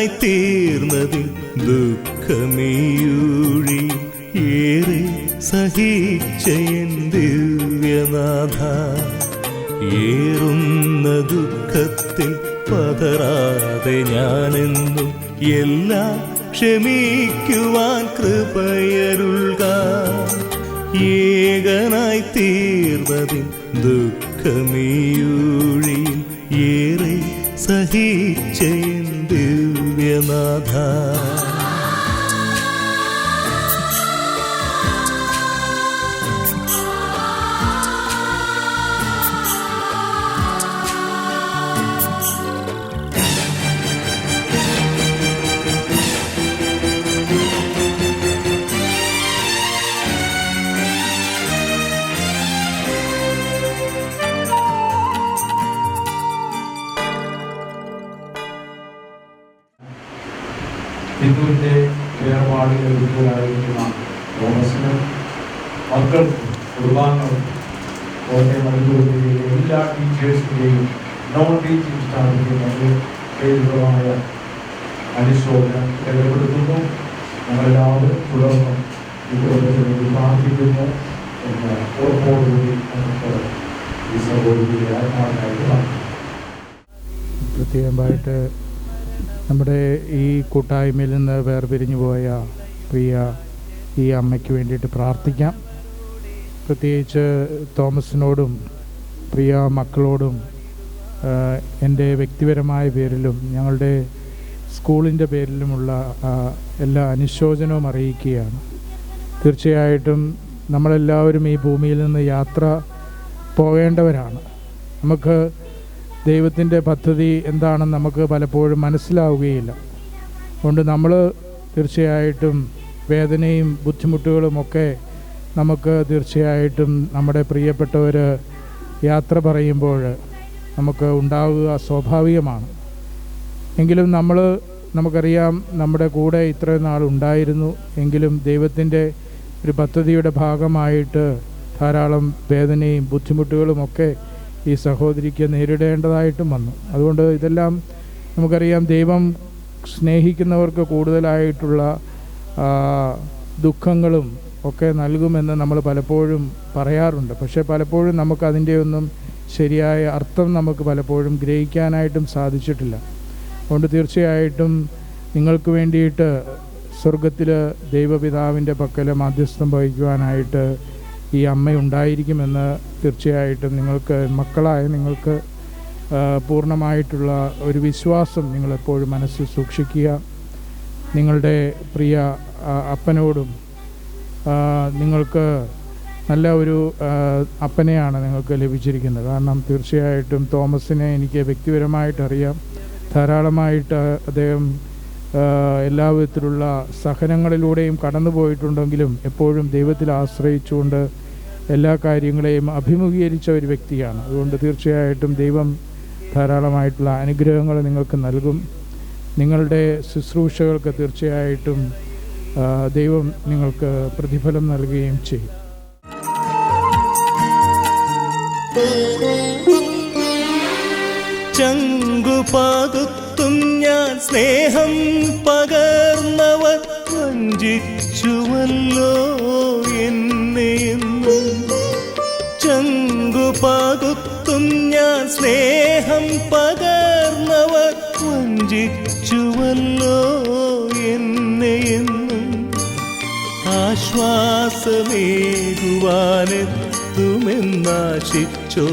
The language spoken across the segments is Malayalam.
ഏകനായി തീർന്നതിൽ ദുഃഖമേയൂഴി ഏറെ സഹിച്ച എൻ ദിവ്യനാഥ. ഏറുന്ന ദുഃഖത്തിൽ പതറാതെ ഞാനെന്നും എല്ലാം ക്ഷമിക്കുവാൻ കൃപയരുൾക. ഏകനായി തീർന്നതിൽ ദുഃഖമേയൂഴിയിൽ ഏറെ സഹിച്ച എൻ ദിവ്യനാഥ. ഹിന്ദുവിൻ്റെ വേർപാടുകൾ കൂടുതലായിരിക്കുന്ന തോമസിനും മക്കൾക്കും കുടുംബാംഗങ്ങൾക്കും കോട്ടയം മലപ്പുറത്തിലെ എല്ലാ ടീച്ചേഴ്സിൻ്റെയും നോൺ ടീച്ചിങ് സ്റ്റാഫിൻ്റെയും പേരുകളായ അനുശോചനം രേഖപ്പെടുത്തുന്നു. ഞങ്ങളെല്ലാവരും തുടർന്നും ഇതുപോലെ പ്രാർത്ഥിക്കുന്നു എന്ന് ഉറപ്പോടുകൂടി നമുക്ക് ഈ സഹോദരിയെ ആത്മാവിനായിട്ട് പ്രാർത്ഥിക്കുന്നു. പ്രത്യേകമായിട്ട് നമ്മുടെ ഈ കൂട്ടായ്മയിൽ നിന്ന് വേർപിരിഞ്ഞു പോയ പ്രിയ ഈ അമ്മയ്ക്ക് വേണ്ടിയിട്ട് പ്രാർത്ഥിക്കാം. പ്രത്യേകിച്ച് തോമസിനോടും പ്രിയ മക്കളോടും എൻ്റെ വ്യക്തിപരമായ പേരിലും ഞങ്ങളുടെ സ്കൂളിൻ്റെ പേരിലുമുള്ള എല്ലാ അനുശോചനവും അറിയിക്കുകയാണ്. തീർച്ചയായിട്ടും നമ്മളെല്ലാവരും ഈ ഭൂമിയിൽ നിന്ന് യാത്ര പോകേണ്ടവരാണ്. നമുക്ക് ദൈവത്തിൻ്റെ പദ്ധതി എന്താണെന്ന് നമുക്ക് പലപ്പോഴും മനസ്സിലാവുകയില്ല. അതുകൊണ്ട് നമ്മൾ തീർച്ചയായിട്ടും വേദനയും ബുദ്ധിമുട്ടുകളുമൊക്കെ നമുക്ക് തീർച്ചയായിട്ടും നമ്മുടെ പ്രിയപ്പെട്ടവർ യാത്ര പറയുമ്പോൾ നമുക്ക് ഉണ്ടാവുക സ്വാഭാവികമാണ്. എങ്കിലും നമുക്കറിയാം നമ്മുടെ കൂടെ ഇത്രയും നാൾ ഉണ്ടായിരുന്നു. എങ്കിലും ദൈവത്തിൻ്റെ ഒരു പദ്ധതിയുടെ ഭാഗമായിട്ട് ധാരാളം വേദനയും ബുദ്ധിമുട്ടുകളുമൊക്കെ ഈ സഹോദരിക്ക് നേരിടേണ്ടതായിട്ടും വന്നു. അതുകൊണ്ട് ഇതെല്ലാം നമുക്കറിയാം, ദൈവം സ്നേഹിക്കുന്നവർക്ക് കൂടുതലായിട്ടുള്ള ദുഃഖങ്ങളും ഒക്കെ നൽകുമെന്ന് നമ്മൾ പലപ്പോഴും പറയാറുണ്ട്. പക്ഷേ പലപ്പോഴും നമുക്കതിൻ്റെ ഒന്നും ശരിയായ അർത്ഥം നമുക്ക് പലപ്പോഴും ഗ്രഹിക്കാനായിട്ടും സാധിച്ചിട്ടില്ല. അതുകൊണ്ട് തീർച്ചയായിട്ടും നിങ്ങൾക്ക് വേണ്ടിയിട്ട് സ്വർഗത്തിൽ ദൈവപിതാവിൻ്റെ പക്കൽ മാധ്യസ്ഥം വഹിക്കുവാനായിട്ട് ഈ അമ്മയുണ്ടായിരിക്കുമെന്ന് തീർച്ചയായിട്ടും നിങ്ങൾക്ക് മക്കളായ നിങ്ങൾക്ക് പൂർണ്ണമായിട്ടുള്ള ഒരു വിശ്വാസം നിങ്ങളെപ്പോഴും മനസ്സിൽ സൂക്ഷിക്കുക. നിങ്ങളുടെ പ്രിയ അപ്പനോടും നിങ്ങൾക്ക് നല്ല ഒരു അപ്പനെയാണ് നിങ്ങൾക്ക് ലഭിച്ചിരിക്കുന്നത്. കാരണം തീർച്ചയായിട്ടും തോമസിനെ എനിക്ക് വ്യക്തിപരമായിട്ട് അറിയാം. ധാരാളമായിട്ട് അദ്ദേഹം എല്ലാ വിധത്തിലുള്ള സഹനങ്ങളിലൂടെയും കടന്നു പോയിട്ടുണ്ടെങ്കിലും എപ്പോഴും ദൈവത്തിൽ ആശ്രയിച്ചുകൊണ്ട് എല്ലാ കാര്യങ്ങളെയും അഭിമുഖീകരിച്ച ഒരു വ്യക്തിയാണ്. അതുകൊണ്ട് തീർച്ചയായിട്ടും ദൈവം ധാരാളമായിട്ടുള്ള അനുഗ്രഹങ്ങൾ നിങ്ങൾക്ക് നൽകും. നിങ്ങളുടെ ശുശ്രൂഷകൾക്ക് തീർച്ചയായിട്ടും ദൈവം നിങ്ങൾക്ക് പ്രതിഫലം നൽകുകയും ചെയ്യും. ചങ്കുപാകുത്തും ഞാൻ സ്നേഹം പകർന്നവർ വഞ്ചിച്ചുവല്ലോ എന്നെയെന്നും. ചങ്കുപാകുത്തും ഞാൻ സ്നേഹം പകർന്നവർ വഞ്ചിച്ചുവല്ലോ എന്നെയെന്നും. ആശ്വാസമേകുവാനെത്തുമെന്നാശിച്ചോ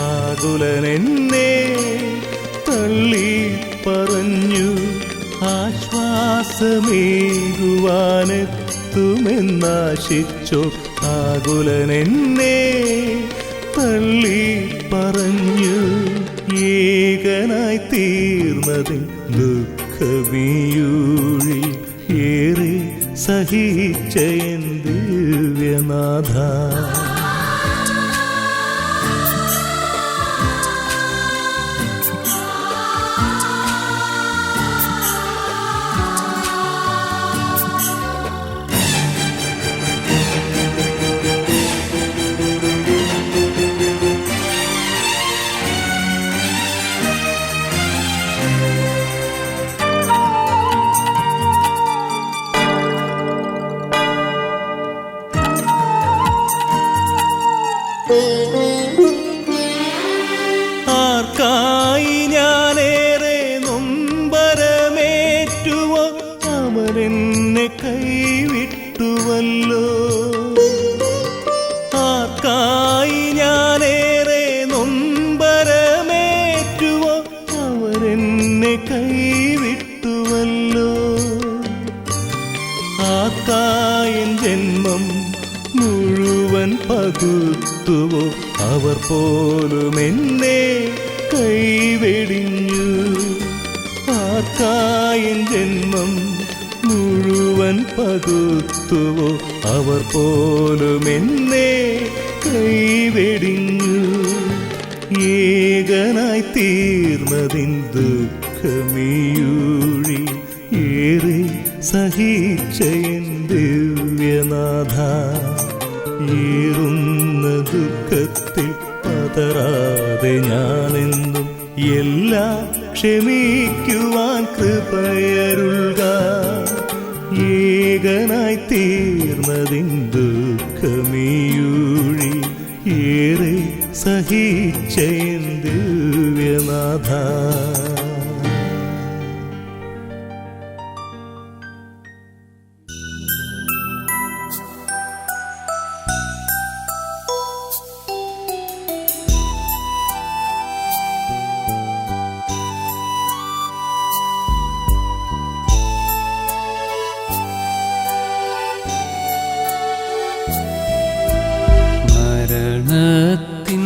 ആകുലനെന്നെ തള്ളി പറഞ്ഞു. ആശ്വാസമേകുവാനെത്തുമെന്നാശിച്ചോ ആകുലനെന്നെ തള്ളി പറഞ്ഞു. ഏകനായി തീർന്നതിൽ ദുഃഖമേയൂഴി ഏറെ സഹിച്ച എൻ ദിവ്യനാഥ. എന്നെ കൈവിട്ടുവല്ലോ. ആർക്കായൻ ജന്മം മുഴുവൻ പകുത്തുവോ, അവർ പോലും എന്നെ കൈവെടിഞ്ഞു. ആർക്കായൻ ജന്മം മുഴുവൻ പകുത്തുവോ, അവർ പോലും എന്നെ കൈവെടിഞ്ഞു. ഏകനായി തീർന്നതിൻ ദുഃഖമീയൂഴി ഏറെ സഹിച്ചയൻ ദിവ്യനാഥ. ഏറുന്ന ദുഃഖത്തിൽ പതറാതെ ഞാനെന്നും എല്ലാം ക്ഷമിക്കുവാൻ കൃപയരുൾക. ഏകനായി തീർന്നതിൻ ദുഃഖമീയൂഴി ഏറെ സഹിച്ചയൻ ദിവ്യനാഥ. മരണത്തിൻ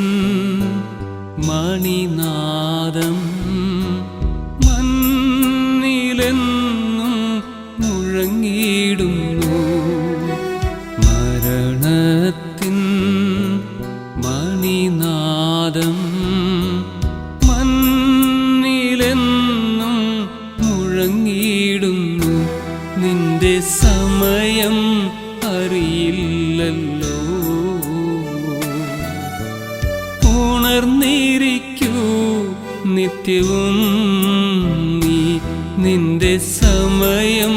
മണിനാദം മണ്ണിലെന്നും മുഴങ്ങിയിടുന്നു. മരണത്തിൻ മണിനാദം മണ്ണിലെന്നും മുഴങ്ങിയിടുന്നു. നിന്റെ സമയം അറിയില്ലല്ലോ. ഉണർന്നിരിക്കൂ നിത്യവും നീ, നിന്റെ സമയം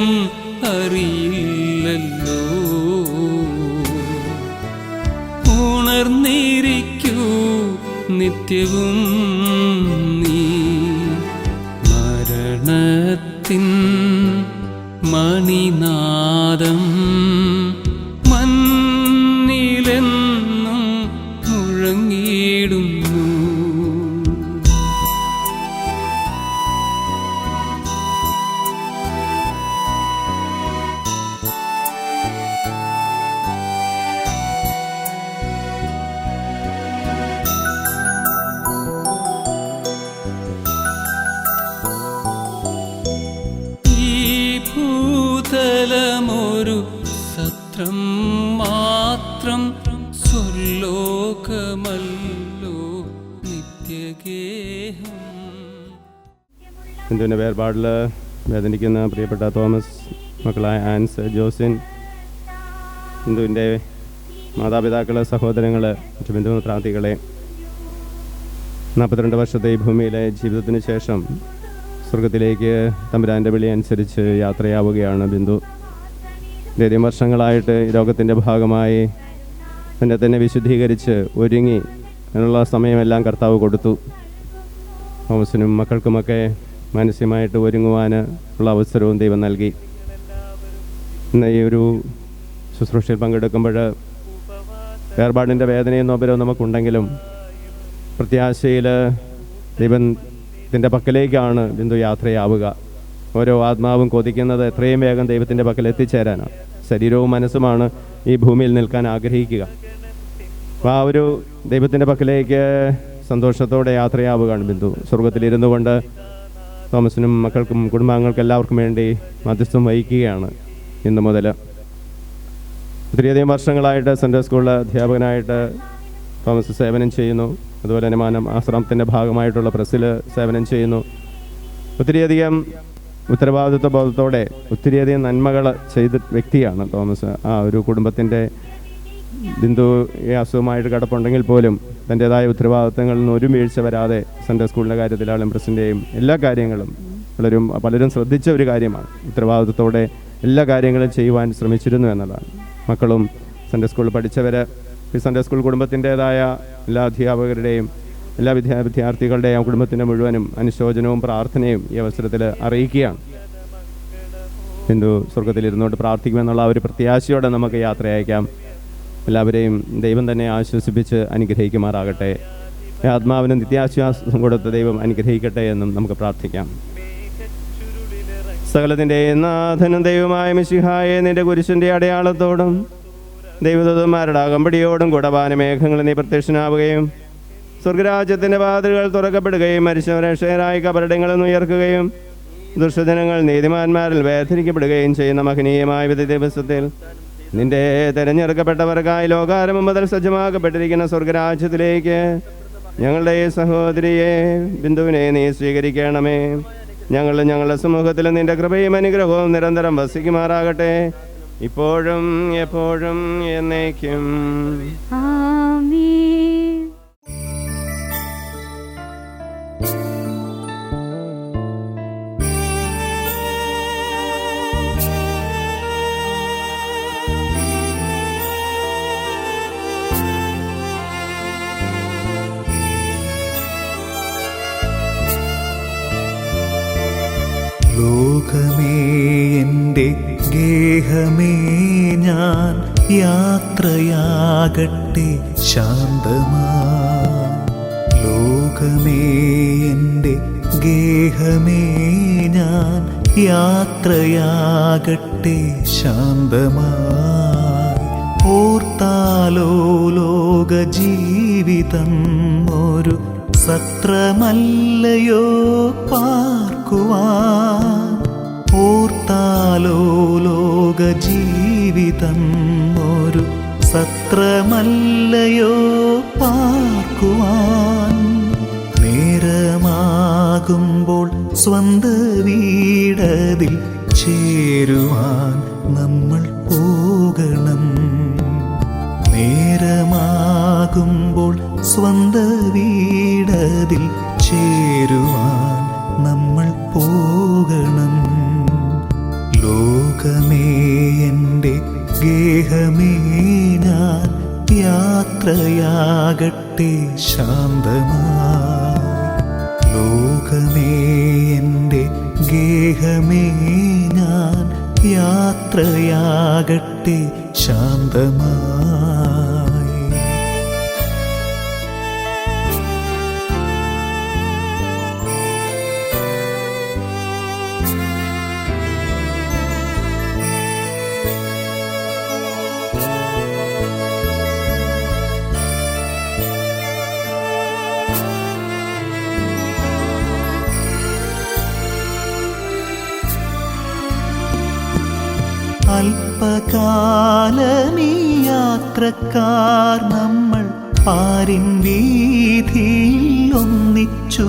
അറിയില്ലല്ലോ. ഉണർന്നിരിക്കൂ നിത്യവും നീ. മരണത്തിൻ മണിനാദം മണ്ണിലെന്നും മുഴങ്ങിയിടുന്നു. ഭൂതലമൊരു സത്രം മാത്രം, സ്വർലോകമല്ലോ നിത്യഗേഹം. ബിന്ദുവിൻ്റെ വേർപാടിൽ വേദനിക്കുന്ന പ്രിയപ്പെട്ട തോമസ്, മക്കളായ ആൻസ്, ജോസിൻ, ബിന്ദുവിൻ്റെ മാതാപിതാക്കൾ, സഹോദരങ്ങൾ, മറ്റു ബന്ധുമിത്രാദികളെ, 42 വർഷത്തെ ഈ ഭൂമിയിലെ ജീവിതത്തിന് ശേഷം സ്വർഗത്തിലേക്ക് തമ്പുരാൻ്റെ വിളി അനുസരിച്ച് യാത്രയാവുകയാണ് ബിന്ദു. ഇതേറെയും വർഷങ്ങളായിട്ട് ഈ ലോകത്തിൻ്റെ ഭാഗമായി തന്നെ വിശുദ്ധീകരിച്ച് ഒരുങ്ങി അതിനുള്ള സമയമെല്ലാം കർത്താവ് കൊടുത്തു. തോമസിനും മക്കൾക്കുമൊക്കെ മാനസികമായിട്ട് ഒരുങ്ങുവാൻ ഉള്ള അവസരവും ദൈവം നൽകി. ഇന്ന് ഈ ഒരു ശുശ്രൂഷയിൽ പങ്കെടുക്കുമ്പോൾ വേർപാടിൻ്റെ വേദനയും നോമ്പരവും നമുക്കുണ്ടെങ്കിലും പ്രത്യാശയിൽ ദൈവത്തിൻ്റെ പക്കലേക്കാണ് ബിന്ദു യാത്രയാവുക. ഓരോ ആത്മാവും കൊതിക്കുന്നത് എത്രയും വേഗം ദൈവത്തിൻ്റെ പക്കൽ എത്തിച്ചേരാനാണ്. ശരീരവും മനസ്സുമാണ് ഈ ഭൂമിയിൽ നിൽക്കാൻ ആഗ്രഹിക്കുക. അപ്പോൾ ആ ഒരു ദൈവത്തിൻ്റെ പക്കലേക്ക് സന്തോഷത്തോടെ യാത്രയാവുകയാണ് ബിന്ദു. സ്വർഗത്തിലിരുന്നു കൊണ്ട് തോമസിനും മക്കൾക്കും കുടുംബാംഗങ്ങൾക്കും എല്ലാവർക്കും വേണ്ടി മധ്യസ്ഥം വഹിക്കുകയാണ് ഇന്ന് മുതൽ. ഒത്തിരിയധികം വർഷങ്ങളായിട്ട് സെൻട്രൽ സ്കൂളിൽ അധ്യാപകനായിട്ട് തോമസ് സേവനം ചെയ്യുന്നു. അതുപോലെ തന്നെ മാനം ആശ്രമത്തിൻ്റെ ഭാഗമായിട്ടുള്ള പ്രസ്സിൽ സേവനം ചെയ്യുന്നു. ഒത്തിരിയധികം ഉത്തരവാദിത്വ ബോധത്തോടെ ഒത്തിരിയധികം നന്മകൾ ചെയ്ത വ്യക്തിയാണ് തോമസ്. ആ ഒരു കുടുംബത്തിൻ്റെ ബിന്ദു ഈ അസുഖമായിട്ട് കിടപ്പുണ്ടെങ്കിൽ പോലും തൻ്റേതായ ഉത്തരവാദിത്തങ്ങളിൽ നിന്ന് ഒരു വീഴ്ച വരാതെ സെൻട്രൽ സ്കൂളിൻ്റെ കാര്യത്തിലാളും പ്രസിൻ്റെയും എല്ലാ കാര്യങ്ങളും പലരും ശ്രദ്ധിച്ച ഒരു കാര്യമാണ്. ഉത്തരവാദിത്വത്തോടെ എല്ലാ കാര്യങ്ങളും ചെയ്യുവാൻ ശ്രമിച്ചിരുന്നു എന്നതാണ്. മക്കളും സെൻട്രൽ സ്കൂളിൽ പഠിച്ചവർ ഈ സെൻട്രൽ സ്കൂൾ കുടുംബത്തിൻ്റേതായ എല്ലാ അധ്യാപകരുടെയും എല്ലാ വിദ്യാർത്ഥികളുടെയും കുടുംബത്തിൻ്റെ മുഴുവനും അനുശോചനവും പ്രാർത്ഥനയും ഈ അവസരത്തിൽ അറിയിക്കുകയാണ്. ബിന്ദു സ്വർഗത്തിലിരുന്നുകൊണ്ട് പ്രാർത്ഥിക്കുമെന്നുള്ള ഒരു പ്രത്യാശയോടെ നമുക്ക് യാത്ര അയക്കാം. എല്ലാവരെയും ദൈവം തന്നെ ആശ്വസിപ്പിച്ച് അനുഗ്രഹിക്കുമാറാകട്ടെ. ആത്മാവിന് നിത്യാശ്വാസം കൊടുത്ത ദൈവം അനുഗ്രഹിക്കട്ടെ എന്നും നമുക്ക് പ്രാർത്ഥിക്കാം. സകലത്തിൻ്റെ നാഥനും ദൈവമായ മിശിഹായെ നിന്റെ കുരിശിൻ്റെ അടയാളത്തോടും ദൈവദൂതന്മാരുടെ അകമ്പടിയോടും കുടപാനമേഘങ്ങളിൽ നീ പ്രത്യക്ഷനാവുകയും സ്വർഗരാജ്യത്തിൻ്റെ വാതിലുകൾ തുറക്കപ്പെടുകയും മരിച്ചവരെ ക്ഷേരായി കബറിടങ്ങളിൽ നിന്ന് ഉയർക്കുകയും ദുഷ്ടജനങ്ങൾ നീതിമാന്മാരിൽ വേർതിരിക്കപ്പെടുകയും ചെയ്യുന്ന മഹനീയമായ വിധി ദിവസത്തിൽ നിന്റെ തിരഞ്ഞെടുക്കപ്പെട്ടവർക്കായി ലോകാരംഭം മുതൽ സജ്ജമാക്കപ്പെട്ടിരിക്കുന്ന സ്വർഗരാജ്യത്തിലേക്ക് ഞങ്ങളുടെ സഹോദരിയെ ബിന്ദുവിനെ നീ സ്വീകരിക്കണമേ. ഞങ്ങളുടെ സമൂഹത്തിൽ നിന്റെ കൃപയും അനുഗ്രഹവും നിരന്തരം വസിക്കുമാറാകട്ടെ, ഇപ്പോഴും എപ്പോഴും എന്നേക്കും. ലോകമേ എൻ്റെ ഗേഹമേ ഞാൻ യാത്രയാകട്ടെ ശാന്തമായി. ലോകമേ എൻ്റെ ഗേഹമേ ഞാൻ യാത്രയാകട്ടെ ശാന്തമായി. ഓർത്താലോ ലോക ജീവിതം ഒരു സത്രമല്ലയോ പാർക്കുവാൻ. ഓർത്താലോ ലോക ജീവിതം ഒരു സത്രമല്ലയോ പാർക്കുവാൻ. നേരമാകുമ്പോൾ സ്വന്ത വീടതിൽ ചേരുവാൻ നമ്മൾ പോകണം. നേരമാകുമ്പോൾ സ്വന്ത വീടതിൽ ചേരുവാൻ നമ്മൾ പോകണം. ലോകമേ എൻ്റെ ഗേഹമേ ഞാൻ യാത്രയാകട്ടെ ശാന്തമായി. ലോകമേ എൻ്റെ ഗേഹമേ ഞാൻ യാത്രയാകട്ടെ ശാന്തമായി. അല്പകാലമീ യാത്രക്കാർ നമ്മൾ പാരിൻ വീതിയിൽ ഒന്നിച്ചു.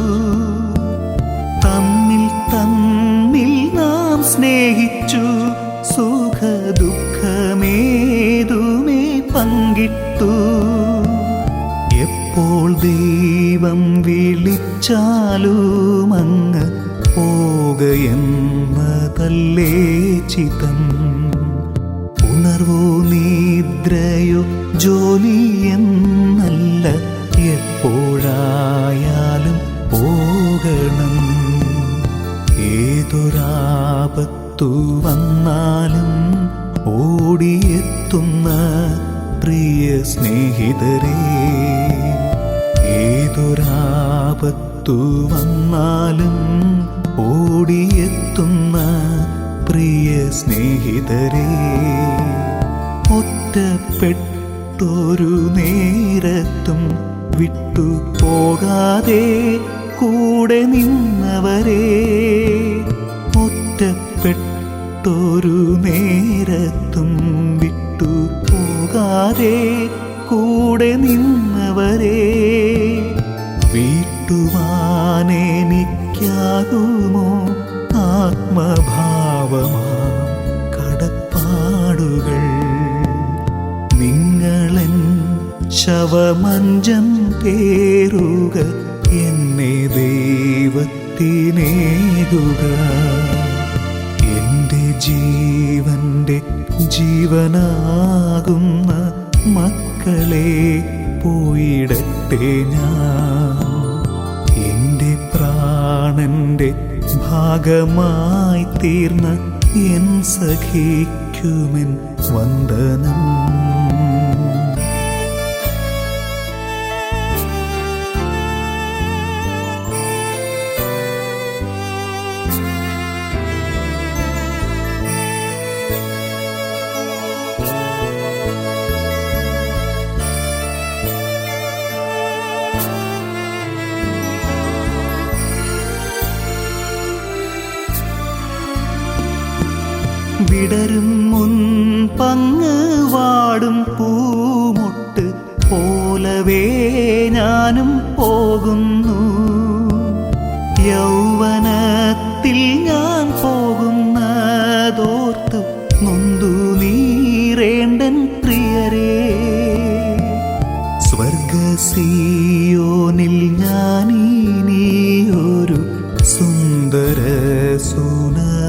തമ്മിൽ തമ്മിൽ നാം സ്നേഹിച്ചു. സുഖദുഃഖമേതുമേ പങ്കിട്ടു. എപ്പോൾ ദൈവം വിളിച്ചാലും അങ്ങ് പോകയെന്നതല്ലേ ചിതം. ഉണർവോ നിദ്രയോ ജോലിയെന്നല്ല, എപ്പോഴായാലും പോകണം. ഏതൊരാപത്തു വന്നാലും ഓടിയെത്തുന്ന പ്രിയ സ്നേഹിതരേ. ഏതൊരാപത്തു വന്നാലും ഓടിയെത്തുന്ന പ്രിയ സ്നേഹിതരേ. ഒറ്റപ്പെട്ടൊരു നേരത്തും വിട്ടു പോകാതെ കൂടെ നിന്നവരേ. ഒറ്റപ്പെട്ടൊരു നേരത്തും വിട്ടു പോകാതെ കൂടെ നിന്നവരേ. വീട്ടുവാനെനിക്കാകുമോ ആത്മഭാവമാം കടപ്പാടുകൾ. നിങ്ങളൻ ശവമഞ്ചം പേറുക, എന്നെ ദൈവത്തിനേകുക. എൻ്റെ ജീവൻ്റെ ജീവനാകുന്ന മക്കളെ പോയിടട്ടെ ഞാൻ. എൻ്റെ പ്രാണന്റെ ഭാഗമായി തീർന്ന എൻ സഖിക്കുമെൻ വന്ദനം. വിടരും മുൻപങ്ങ് വാടും പൂമൊട്ട് പോലവേ ഞാനും പോകുന്നു. യൗവനത്തിൽ ഞാൻ പോകുന്നതോർത്തു നൊന്തു നീറേണ്ടൻ പ്രിയരേ. സ്വർഗസിയോനിൽ ഞാനിനിയൊരു സുന്ദര സൂനമാകട്ടെ.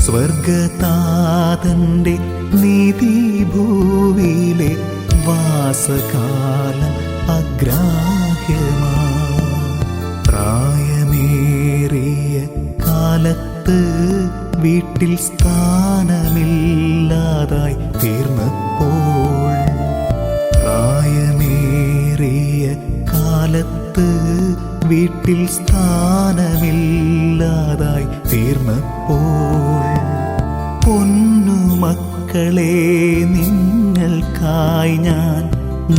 സ്വർഗതാതന്റെ നീതി ഭൂവിലെ വാസകാലം അഗ്രാഹ്യമാ. പ്രായമേറിയ കാലത്ത് വീട്ടിൽ സ്ഥാനമില്ലാതായി തീർന്നപ്പോൾ, പ്രായമേറിയ കാലത്ത് വീട്ടിൽ സ്ഥാനമില്ലാതായി തീർന്നപ്പോൾ, പൊന്നുമക്കളെ നിങ്ങൾക്കായി ഞാൻ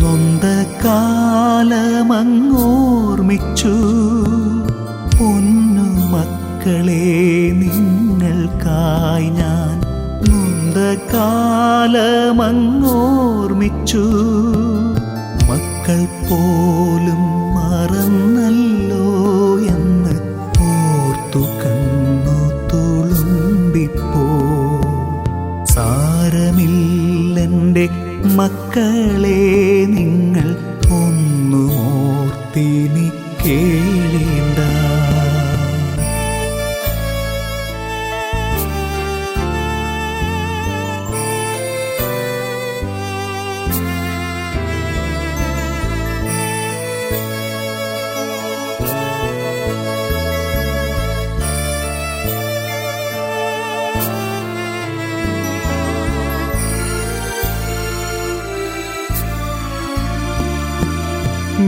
നൊന്ത കാലമങ്ങോർമിച്ചു. പൊന്നുമക്കളെ നിങ്ങൾക്കായി ഞാൻ നൊന്ത കാലമങ്ങോർമിച്ചു. മക്കൾ പോലും മറന്നല്ലോ എന്ന് ഓർത്തു കണ്ണു തുളുമ്പിപ്പോ. സാരമില്ലെൻ്റെ മക്കളെ നിങ്ങൾ ഒന്നും ഓർത്തിനി കേളേണ്ട.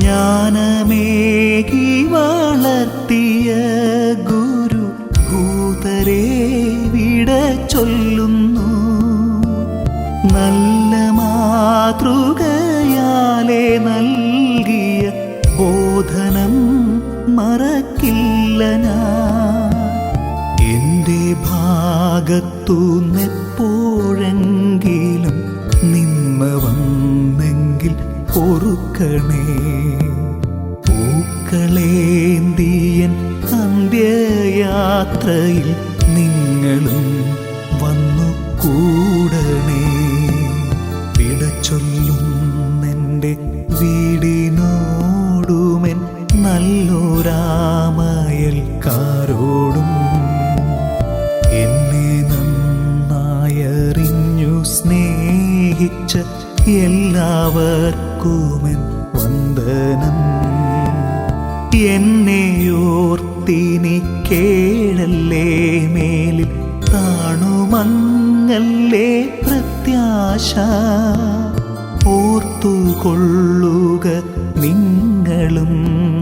ജ്ഞാനമേകി വളർത്തിയ ഗുരു ഭൂതരെ വിട ചൊല്ലുന്നു. നല്ല മാതൃകയാലെ നൽകിയ ബോധനം മറക്കില്ല ഞാൻ. എൻ്റെ ഭാഗത്തുനിന്നെപ്പോഴെങ്കിലും നിന്മ വന്നെങ്കിൽ പൊറുക്കണേ. പൂക്കളേന്തിയൻ അന്ത്യയാത്രയിൽ നിങ്ങളും വന്നു കൂടണേ. വിടച്ചൊല്ലുന്നെൻ്റെ വീടിനോടുമെൻ നല്ലൊരാമയൽക്കാരോടും എന്നെ നന്നായറിഞ്ഞു സ്നേഹിച്ച എല്ലാവർക്കുമെൻ വന്ദനം. എന്നെയോർത്തിനി കേഴല്ലേ മേലിൽ താണുമങ്ങല്ലേ പ്രത്യാശ. ഓർത്തുകൊള്ളുക നിങ്ങളും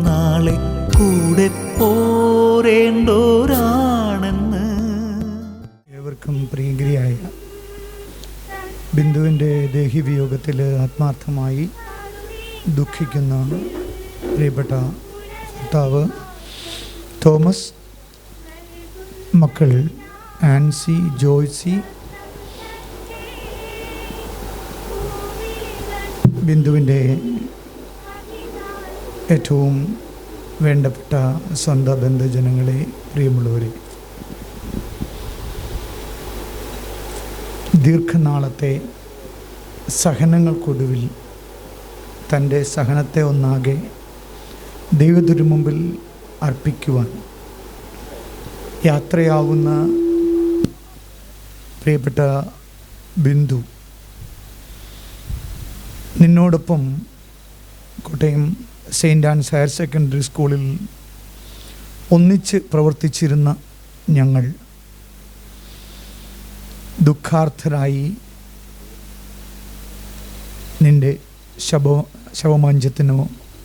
നാളെ കൂടെ പോരേണ്ടോരാണെന്ന്. ഏവർക്കും പ്രിയങ്കരിയായ ബിന്ദുവിൻ്റെ ദേഹിവിയോഗത്തിൽ ആത്മാർത്ഥമായി ദുഃഖിക്കുന്ന പ്രിയപ്പെട്ട ഭർത്താവ് തോമസ്, മക്കൾ ആൻസി, ജോയ്സി, ബിന്ദുവിൻ്റെ ഏറ്റവും വേണ്ടപ്പെട്ട സ്വന്തം ബന്ധുജനങ്ങളെ, പ്രിയമുള്ളവരെ, ദീർഘനാളത്തെ സഹനങ്ങൾക്കൊടുവിൽ തൻ്റെ സഹനത്തെ ഒന്നാകെ ദൈവത്തിനു മുമ്പിൽ അർപ്പിക്കുവാൻ യാത്രയാവുന്ന പ്രിയപ്പെട്ട ബിന്ദു, നിന്നോടൊപ്പം Kottayam Saint Ann's higher secondary സ്കൂളിൽ ഒന്നിച്ച് പ്രവർത്തിച്ചിരുന്ന ഞങ്ങൾ ദുഃഖാർത്ഥരായി നിൻ്റെ ശവമഞ്ചത്തിന്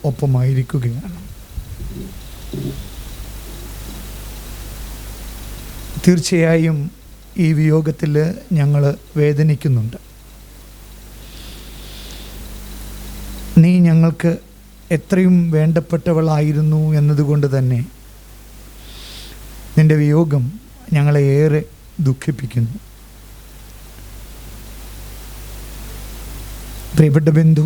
ഒപ്പമായിരിക്കുകയാണ്. തീർച്ചയായും ഈ വിയോഗത്തിൽ ഞങ്ങൾ വേദനിക്കുന്നുണ്ട്. നീ ഞങ്ങൾക്ക് എത്രയും വേണ്ടപ്പെട്ടവളായിരുന്നു എന്നതുകൊണ്ട് തന്നെ നിൻ്റെ വിയോഗം ഞങ്ങളെ ഏറെ ദുഃഖിപ്പിക്കുന്നു. പ്രിയപ്പെട്ട ബന്ധു,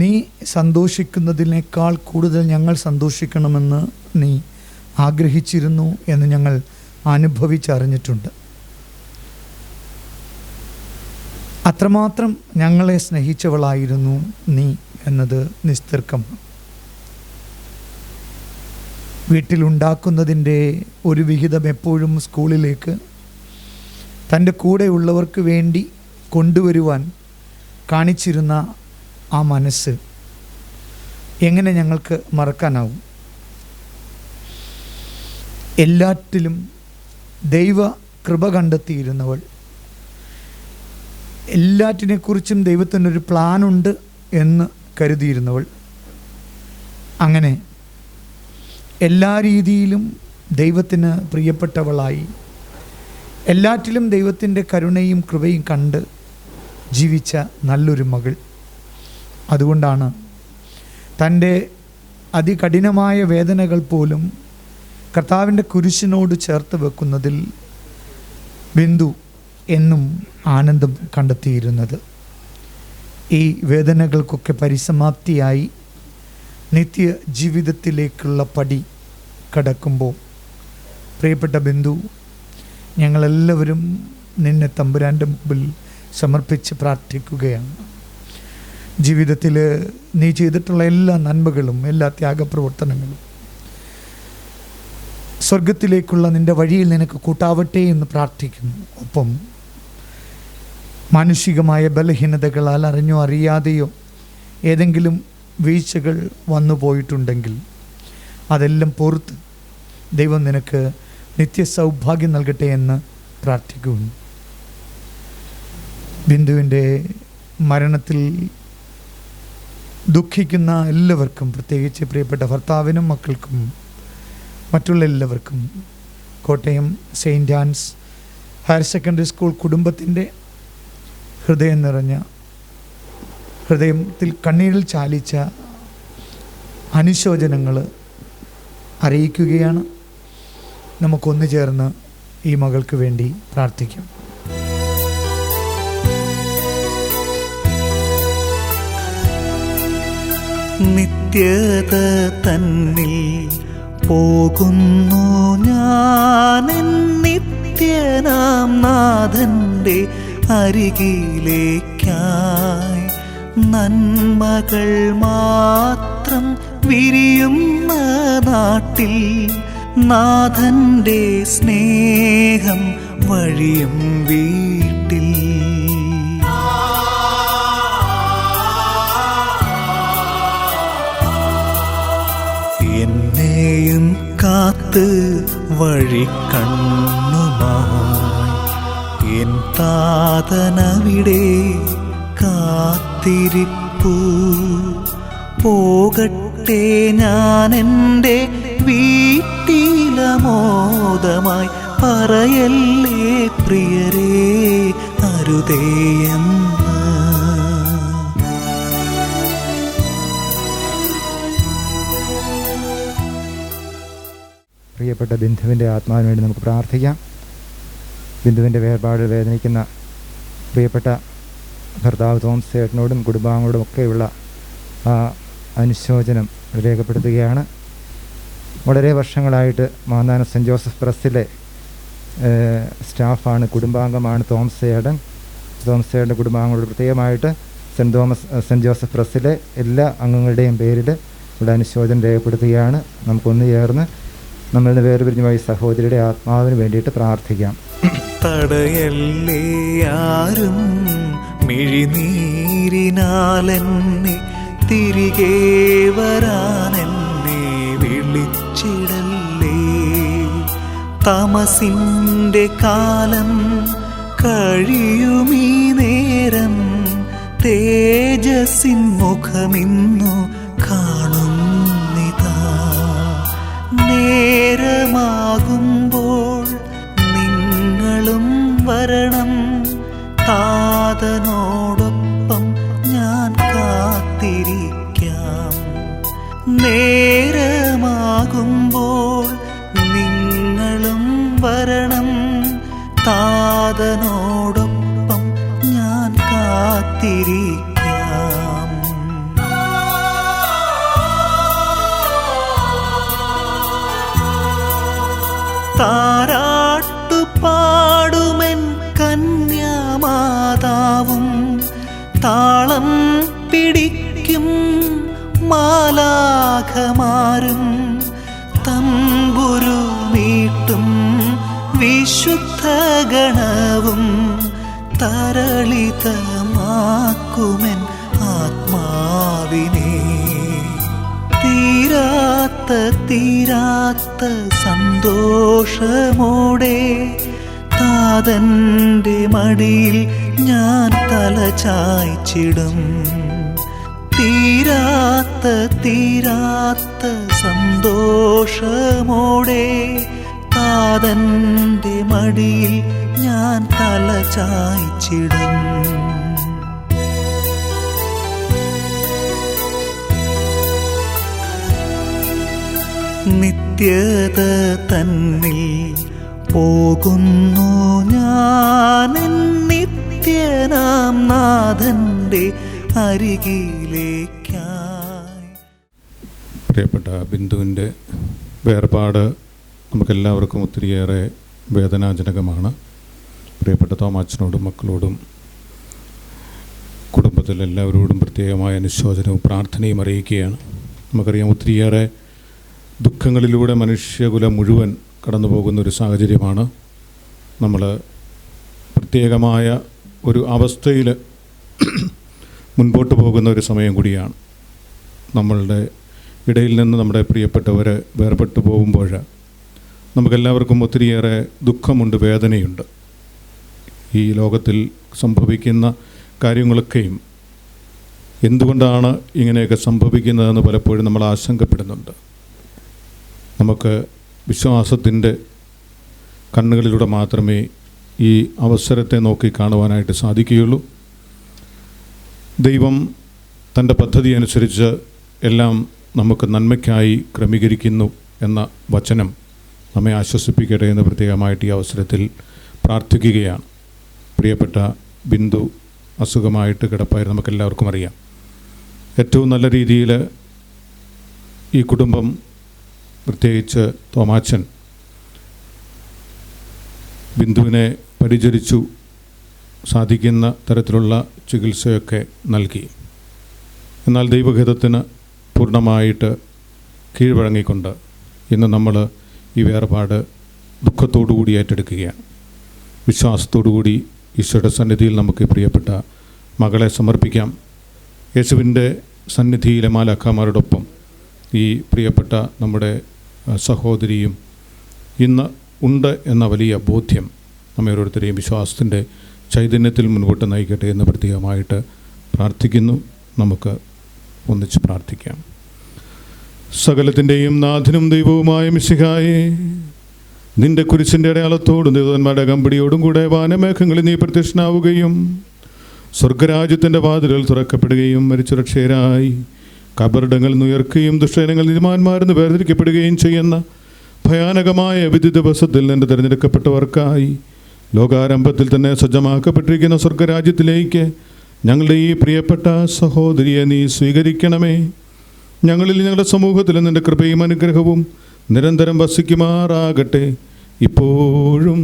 നീ സന്തോഷിക്കുന്നതിനേക്കാൾ കൂടുതൽ ഞങ്ങൾ സന്തോഷിക്കണമെന്ന് നീ ആഗ്രഹിച്ചിരുന്നു എന്ന് ഞങ്ങൾ അനുഭവിച്ചറിഞ്ഞിട്ടുണ്ട്. അത്രമാത്രം ഞങ്ങളെ സ്നേഹിച്ചവളായിരുന്നു നീ എന്നത് നിസ്തർക്കമാണ്. വീട്ടിലുണ്ടാക്കുന്നതിൻ്റെ ഒരു വിഹിതം എപ്പോഴും സ്കൂളിലേക്ക് തൻ്റെ കൂടെയുള്ളവർക്ക് വേണ്ടി കൊണ്ടുവരുവാൻ കാണിച്ചിരുന്ന ആ മനസ്സ് എങ്ങനെ ഞങ്ങൾക്ക് മറക്കാനാവും? എല്ലാറ്റിലും ദൈവ കൃപ കണ്ടെത്തിയിരുന്നവൾ, എല്ലാറ്റിനെക്കുറിച്ചും ദൈവത്തിനൊരു പ്ലാനുണ്ട് എന്ന് കരുതിയിരുന്നവൾ, അങ്ങനെ എല്ലാ രീതിയിലും ദൈവത്തിന് പ്രിയപ്പെട്ടവളായി എല്ലാറ്റിലും ദൈവത്തിൻ്റെ കരുണയും കൃപയും കണ്ട് ജീവിച്ച നല്ലൊരു മകൾ. അതുകൊണ്ടാണ് തൻ്റെ അതികഠിനമായ വേദനകൾ പോലും കർത്താവിൻ്റെ കുരിശിനോട് ചേർത്ത് വെക്കുന്നതിൽ ബിന്ദു എന്നും ആനന്ദം കണ്ടെത്തിയിരുന്നത്. ഈ വേദനകൾക്കൊക്കെ പരിസമാപ്തിയായി നിത്യ ജീവിതത്തിലേക്കുള്ള പടി കടക്കുമ്പോൾ പ്രിയപ്പെട്ട ബിന്ദു, ഞങ്ങളെല്ലാവരും നിന്നെ തമ്പുരാൻ്റെ മുമ്പിൽ സമർപ്പിച്ച് പ്രാർത്ഥിക്കുകയാണ്. ജീവിതത്തിൽ നീ ചെയ്തിട്ടുള്ള എല്ലാ നന്മകളും, എല്ലാ ത്യാഗപ്രവർത്തനങ്ങളും സ്വർഗത്തിലേക്കുള്ള നിൻ്റെ വഴിയിൽ നിനക്ക് കൂട്ടാവട്ടെ എന്ന് പ്രാർത്ഥിക്കുന്നു. ഒപ്പം മാനുഷികമായ ബലഹീനതകളാൽ അറിഞ്ഞോ അറിയാതെയോ ഏതെങ്കിലും വീഴ്ചകൾ വന്നു പോയിട്ടുണ്ടെങ്കിൽ അതെല്ലാം പുറത്ത് ദൈവം നിനക്ക് നിത്യസൗഭാഗ്യം നൽകട്ടെ എന്ന് പ്രാർത്ഥിക്കുന്നു. ബിന്ദുവിൻ്റെ മരണത്തിൽ ദുഃഖിക്കുന്ന എല്ലാവർക്കും, പ്രത്യേകിച്ച് പ്രിയപ്പെട്ട ഭർത്താവിനും മക്കൾക്കും മറ്റുള്ള എല്ലാവർക്കും Kottayam Saint Ann's higher secondary school കുടുംബത്തിൻ്റെ ഹൃദയം നിറഞ്ഞ, ഹൃദയത്തിൽ കണ്ണീരിൽ ചാലിച്ച അനുശോചനങ്ങൾ അറിയിക്കുകയാണ്. നമുക്കൊന്നു ചേർന്ന് ഈ മകൾക്ക് വേണ്ടി പ്രാർത്ഥിക്കാം. നിത്യത തന്നിൽ പോകുന്നു ഞാൻ, നിത്യനാം നാഥൻ്റെ അരികിലേക്കായി. നന്മകൾ മാത്രം വിരിയുന്ന നാട്ടിൽ നാഥൻ്റെ സ്നേഹം വഴിയും വീട്ടിൽ. എന്നെയും കാത്ത് വഴി കണ്ണുമായി എൻ താതനവിടെ കാത്തിരിപ്പു. പോകട്ടെ ഞാൻ എൻ്റെ വീട്ടിലമോദമായി, പറയല്ലേ പ്രിയരേ അരുതേയെന്ന്. പ്രിയപ്പെട്ട ബിന്ദുവിൻ്റെ ആത്മാവിന് വേണ്ടി നമുക്ക് പ്രാർത്ഥിക്കാം. ബിന്ദുവിൻ്റെ വേർപാടിൽ വേദനിക്കുന്ന പ്രിയപ്പെട്ട ഭർത്താവ് തോമസ് ചേട്ടനോടും കുടുംബാംഗങ്ങളോടും ഒക്കെയുള്ള ആ അനുശോചനം രേഖപ്പെടുത്തുകയാണ്. വളരെ വർഷങ്ങളായിട്ട് മാന്നാനം സെൻറ്റ് ജോസഫ് പ്രസ്സിലെ സ്റ്റാഫാണ്, കുടുംബാംഗമാണ് തോമസ് ചേട്ടൻ. തോമസ് ചേട്ടൻ്റെ കുടുംബാംഗങ്ങളോട് പ്രത്യേകമായിട്ട് സെൻറ്റ് ജോസഫ് പ്രസ്സിലെ എല്ലാ അംഗങ്ങളുടെയും പേരിൽ ഉള്ള അനുശോചനം രേഖപ്പെടുത്തുകയാണ്. നമുക്കൊന്ന് ചേർന്ന് നമ്മളിൽ നിന്ന് വേർപിരിഞ്ഞു പോയ സഹോദരിയുടെ ആത്മാവിന് വേണ്ടിയിട്ട് പ്രാർത്ഥിക്കാം. തടയല്ലേ ആരും മിഴിനീരിനാലെന്നെ, തിരികെ വരാനെന്നെ വിളിച്ചിടല്ലേ. തമസിൻ്റെ കാലം കഴിയുമീ നേരം, തേജസ്സിൻ മുഖമിന്നു കാണുന്നിതാ. നേരമാകുമ്പോൾ നിങ്ങളും വരണം, താതനോടൊപ്പം ഞാൻ കാത്തിരിക്കാം. നേരമാകുമ്പോൾ വരണം. താതനോടൊപ്പം ഞാൻ കാത്തിരിക്കാം. താരാട്ടുപാടുമെൻ കന്യാമാതാവും താളം പിടിക്കും മാലാഖമാരും തമ്പുരു മീട്ടും വിശുദ്ധ ഗണവും തരളിതമാക്കുമെൻ ആത്മാവിനെ. തീരാത്ത സന്തോഷമോടെ താതൻ്റെ മടിയിൽ ഞാൻ തല ചായ്ച്ചിടും. തീരാത്ത സന്തോഷമോടെ താതൻ്റെ മടിയിൽ ഞാൻ തല ചായ്ച്ചിടും. നിത്യത തന്നിൽ പോകുന്നു ഞാൻ നിത്യനാം നാഥൻ്റെ അരികിലേക്കായി. പ്രിയപ്പെട്ട ബിന്ദുവിൻ്റെ വേർപാട് നമുക്കെല്ലാവർക്കും ഒത്തിരിയേറെ വേദനാജനകമാണ്. പ്രിയപ്പെട്ട തോമാച്ചനോടും മക്കളോടും കുടുംബത്തിലെല്ലാവരോടും പ്രത്യേകമായ അനുശോചനവും പ്രാർത്ഥനയും അറിയിക്കുകയാണ്. നമുക്കറിയാം, ഒത്തിരിയേറെ ദുഃഖങ്ങളിലൂടെ മനുഷ്യകുലം മുഴുവൻ കടന്നു പോകുന്നൊരു സാഹചര്യമാണ്. നമ്മൾ പ്രത്യേകമായ ഒരു അവസ്ഥയിൽ മുൻപോട്ട് പോകുന്ന ഒരു സമയം കൂടിയാണ്. നമ്മളുടെ ഇടയിൽ നിന്ന് നമ്മുടെ പ്രിയപ്പെട്ടവർ വേർപെട്ടു പോകുമ്പോൾ നമുക്കെല്ലാവർക്കും ഒത്തിരിയേറെ ദുഃഖമുണ്ട്, വേദനയുണ്ട്. ഈ ലോകത്തിൽ സംഭവിക്കുന്ന കാര്യങ്ങളൊക്കെയും എന്തുകൊണ്ടാണ് ഇങ്ങനെയൊക്കെ സംഭവിക്കുന്നതെന്ന് പലപ്പോഴും നമ്മൾ ആശങ്കപ്പെടുന്നുണ്ട്. നമുക്ക് വിശ്വാസത്തിൻ്റെ കണ്ണുകളിലൂടെ മാത്രമേ ഈ അവസരത്തെ നോക്കി കാണുവാനായിട്ട് സാധിക്കുകയുള്ളൂ. ദൈവം തൻ്റെ പദ്ധതി അനുസരിച്ച് എല്ലാം നമുക്ക് നന്മയ്ക്കായി ക്രമീകരിക്കുന്നു എന്ന വചനം നമ്മെ ആശ്വസിപ്പിക്കട്ടെ എന്ന് പ്രത്യേകമായിട്ട് ഈ അവസരത്തിൽ പ്രാർത്ഥിക്കുകയാണ്. പ്രിയപ്പെട്ട ബിന്ദു അസുഖമായിട്ട് കിടപ്പായി നമുക്കെല്ലാവർക്കും അറിയാം. ഏറ്റവും നല്ല രീതിയിൽ ഈ കുടുംബം, പ്രത്യേകിച്ച് തോമാച്ചൻ, ബിന്ദുവിനെ പരിചരിച്ചു, സാധിക്കുന്ന തരത്തിലുള്ള ചികിത്സയൊക്കെ നൽകി. എന്നാൽ ദൈവഹിതത്തിന് പൂർണ്ണമായിട്ട് കീഴ്വഴങ്ങിക്കൊണ്ട് ഇന്ന് നമ്മൾ ഈ വേർപാട് ദുഃഖത്തോടുകൂടി ഏറ്റെടുക്കുകയാണ്. വിശ്വാസത്തോടുകൂടി ഈശോയുടെ സന്നിധിയിൽ നമുക്ക് പ്രിയപ്പെട്ട മകളെ സമർപ്പിക്കാം. യേശുവിൻ്റെ സന്നിധിയിലെ മാലാഖമാരോടൊപ്പം ഈ പ്രിയപ്പെട്ട നമ്മുടെ സഹോദരിയും ഇന്ന് ഉണ്ട് എന്ന വലിയ ബോധ്യം നമ്മെ ഓരോരുത്തരെയും വിശ്വാസത്തിൻ്റെ ചൈതന്യത്തിൽ മുൻപോട്ട് നയിക്കട്ടെ എന്ന് പ്രത്യേകമായിട്ട് പ്രാർത്ഥിക്കുന്നു. നമുക്ക് ഒന്നിച്ച് പ്രാർത്ഥിക്കാം. സകലത്തിൻ്റെയും നാഥനും ദൈവവുമായ മിശിഹായേ, നിന്റെ കുരിശിൻ്റെ അടയാളത്തോടും ദൈവന്മാരുടെ കമ്പടിയോടും കൂടെ വാനമേഘങ്ങളിൽ നീ പ്രത്യക്ഷനാവുകയും സ്വർഗരാജ്യത്തിൻ്റെ വാതിലുകൾ തുറക്കപ്പെടുകയും മരിച്ചുരക്ഷയരായി കബറിടങ്ങളിൽ നിന്ന് ഉയർക്കുകയും ദുഷ്ടജനങ്ങൾ നീതിമാന്മാരെന്ന് വേർതിരിക്കപ്പെടുകയും ചെയ്യുന്ന ഭയാനകമായ വിധി ദിവസത്തിൽ നിന്റെ തിരഞ്ഞെടുക്കപ്പെട്ടവർക്കായി ലോകാരംഭത്തിൽ തന്നെ സജ്ജമാക്കപ്പെട്ടിരിക്കുന്ന സ്വർഗരാജ്യത്തിലേക്ക് ഞങ്ങളുടെ ഈ പ്രിയപ്പെട്ട സഹോദരിയെ നീ സ്വീകരിക്കണമേ. ഞങ്ങളിൽ, ഞങ്ങളുടെ സമൂഹത്തിൽ നിന്റെ കൃപയും അനുഗ്രഹവും നിരന്തരം വസിക്കുമാറാകട്ടെ, ഇപ്പോഴും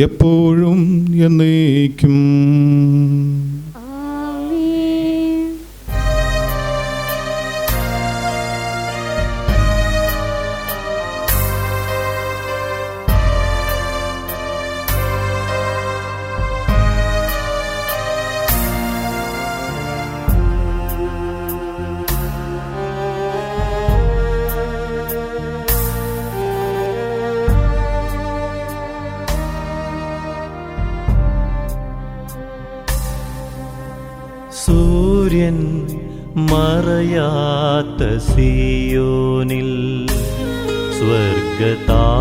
എപ്പോഴും എന്നേക്കും. സൂര്യൻ മറയാത്ത സിയോനിൽ സ്വർഗതാതന്റെ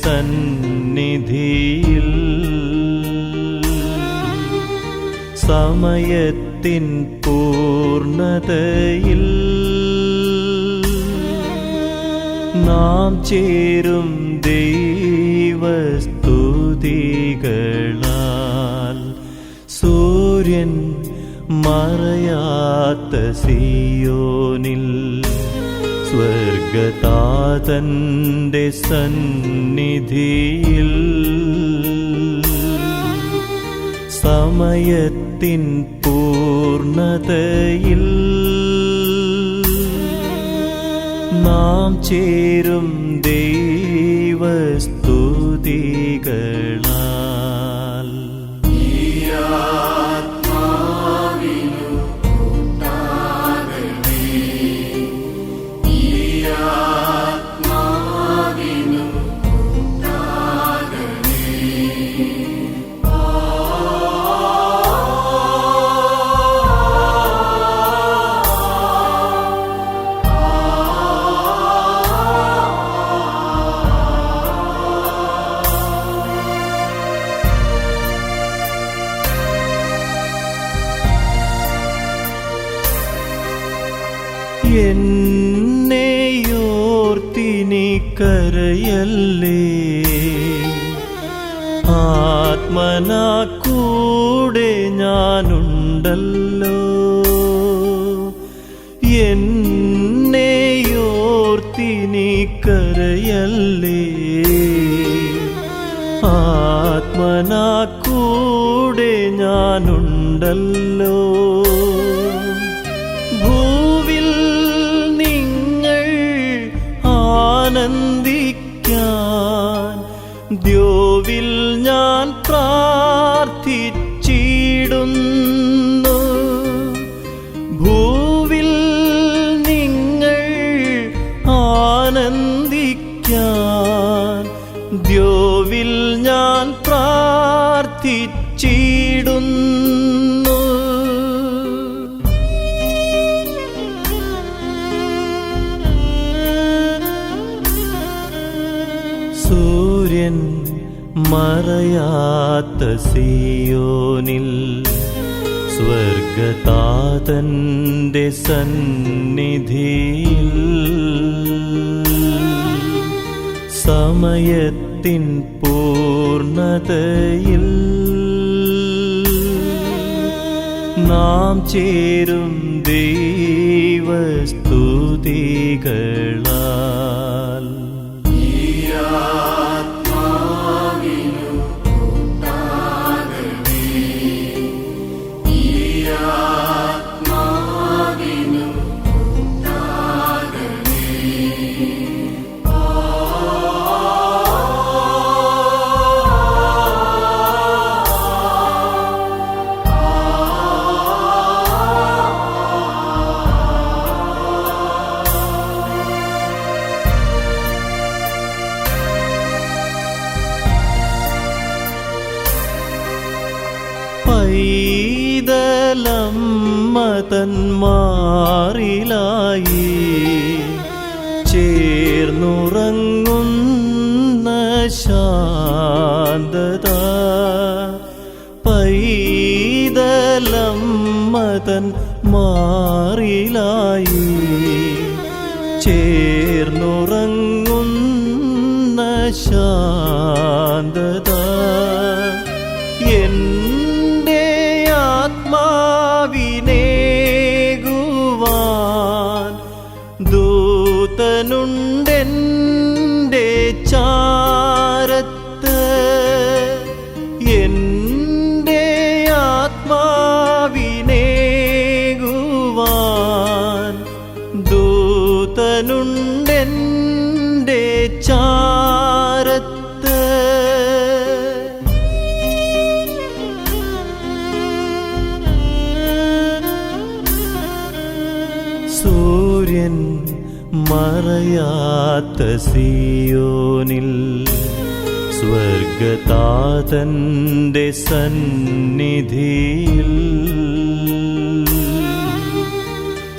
സന്നിധിയിൽ സമയത്തിൻ പൂർണ്ണതയിൽ നാം ചേരും ദൈവ ദൈവസ്തുതികളാൽ സൂര്യൻ മറയാത്ത സിയോനിൽ സ്വർഗതാതന്റെ സന്നിധിയിൽ സമയത്തിൻ പൂർണ്ണതയിൽ നാം ചേരും ദൈവസ്തുതികളാൽ. എന്നെയോർത്തിനി കരയല്ലേ, ആത്മനാ കൂടെ ഞാനുണ്ടല്ലോ. എന്നെയോർത്തിനി കരയല്ലേ, ആത്മനാ കൂടെ ഞാനുണ്ടല്ലോ. ഭൂവിൽ നിങ്ങൾ ആനന്ദിക്കാൻ ദ്യോവിൽ ഞാൻ പ്രാർത്ഥിച്ചിടുന്നു. ഭൂവിൽ നിങ്ങൾ ആനന്ദിക്കാൻ ദ്യോവിൽ ഞാൻ പ്രാർത്ഥിച്ചിടുന്നു. സൂര്യൻ മറയാത്ത സിയോനിൽ സ്വർഗതാതന്റെ സന്നിധിയിൽ സമയത്തിൻ പൂർണ്ണതയിൽ നാം ചേരും ദൈവസ്തുതികളാൽ. പൈതലമ്മതന്മാരിലായി ചേർന്നുറങ്ങുന്ന ശാന്തത, പൈതലമ്മതന്മാരിലായി ചേർന്നുറങ്ങുന്ന ശാന്തത ആത്മാവിനേകുവാൻ ദൂതനുണ്ടെൻ്റെ ചാരത്ത്. എൻ്റെ ആത്മാവിനേകുവാൻ ദൂതനുണ്ടെൻ്റെ ചാരത്ത്. സൂര്യൻ മറയാത്ത സിയോനിൽ സ്വർഗതാതന്റെ സന്നിധിയിൽ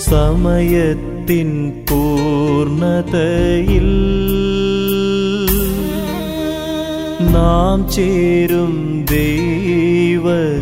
സമയത്തിൻ പൂർണ്ണതയിൽ നാം ചേരും ദൈവസ്തുതികളാൽ.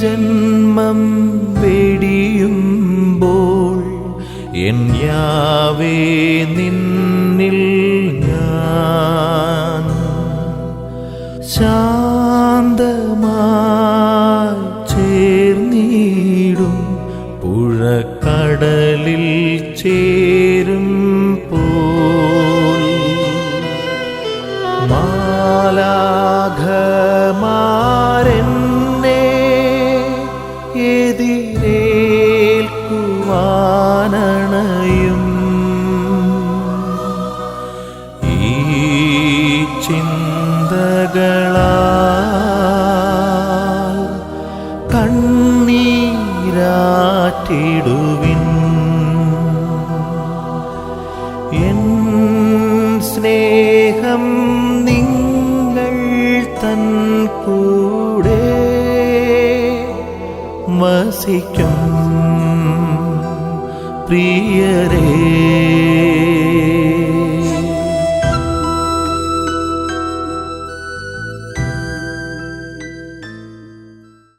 ജന്മം വെടിയുമ്പോൾ എൻ യാവേ നിന്നിൽ ഞാൻ ശാന്തമായി ചേർന്നിടും പുഴക്കടലിൽ ചേരും പോൽ മാലാഖമാരെന്നെ എതിരേൽക്കുവാനണയും ഈ ചിന്തകളാൽ കണ്ണീരാറ്റിടുവിൻ എൻ സ്നേഹം നിങ്ങൾ തൻ കൂടെ വസിക്കും പ്രിയരേ.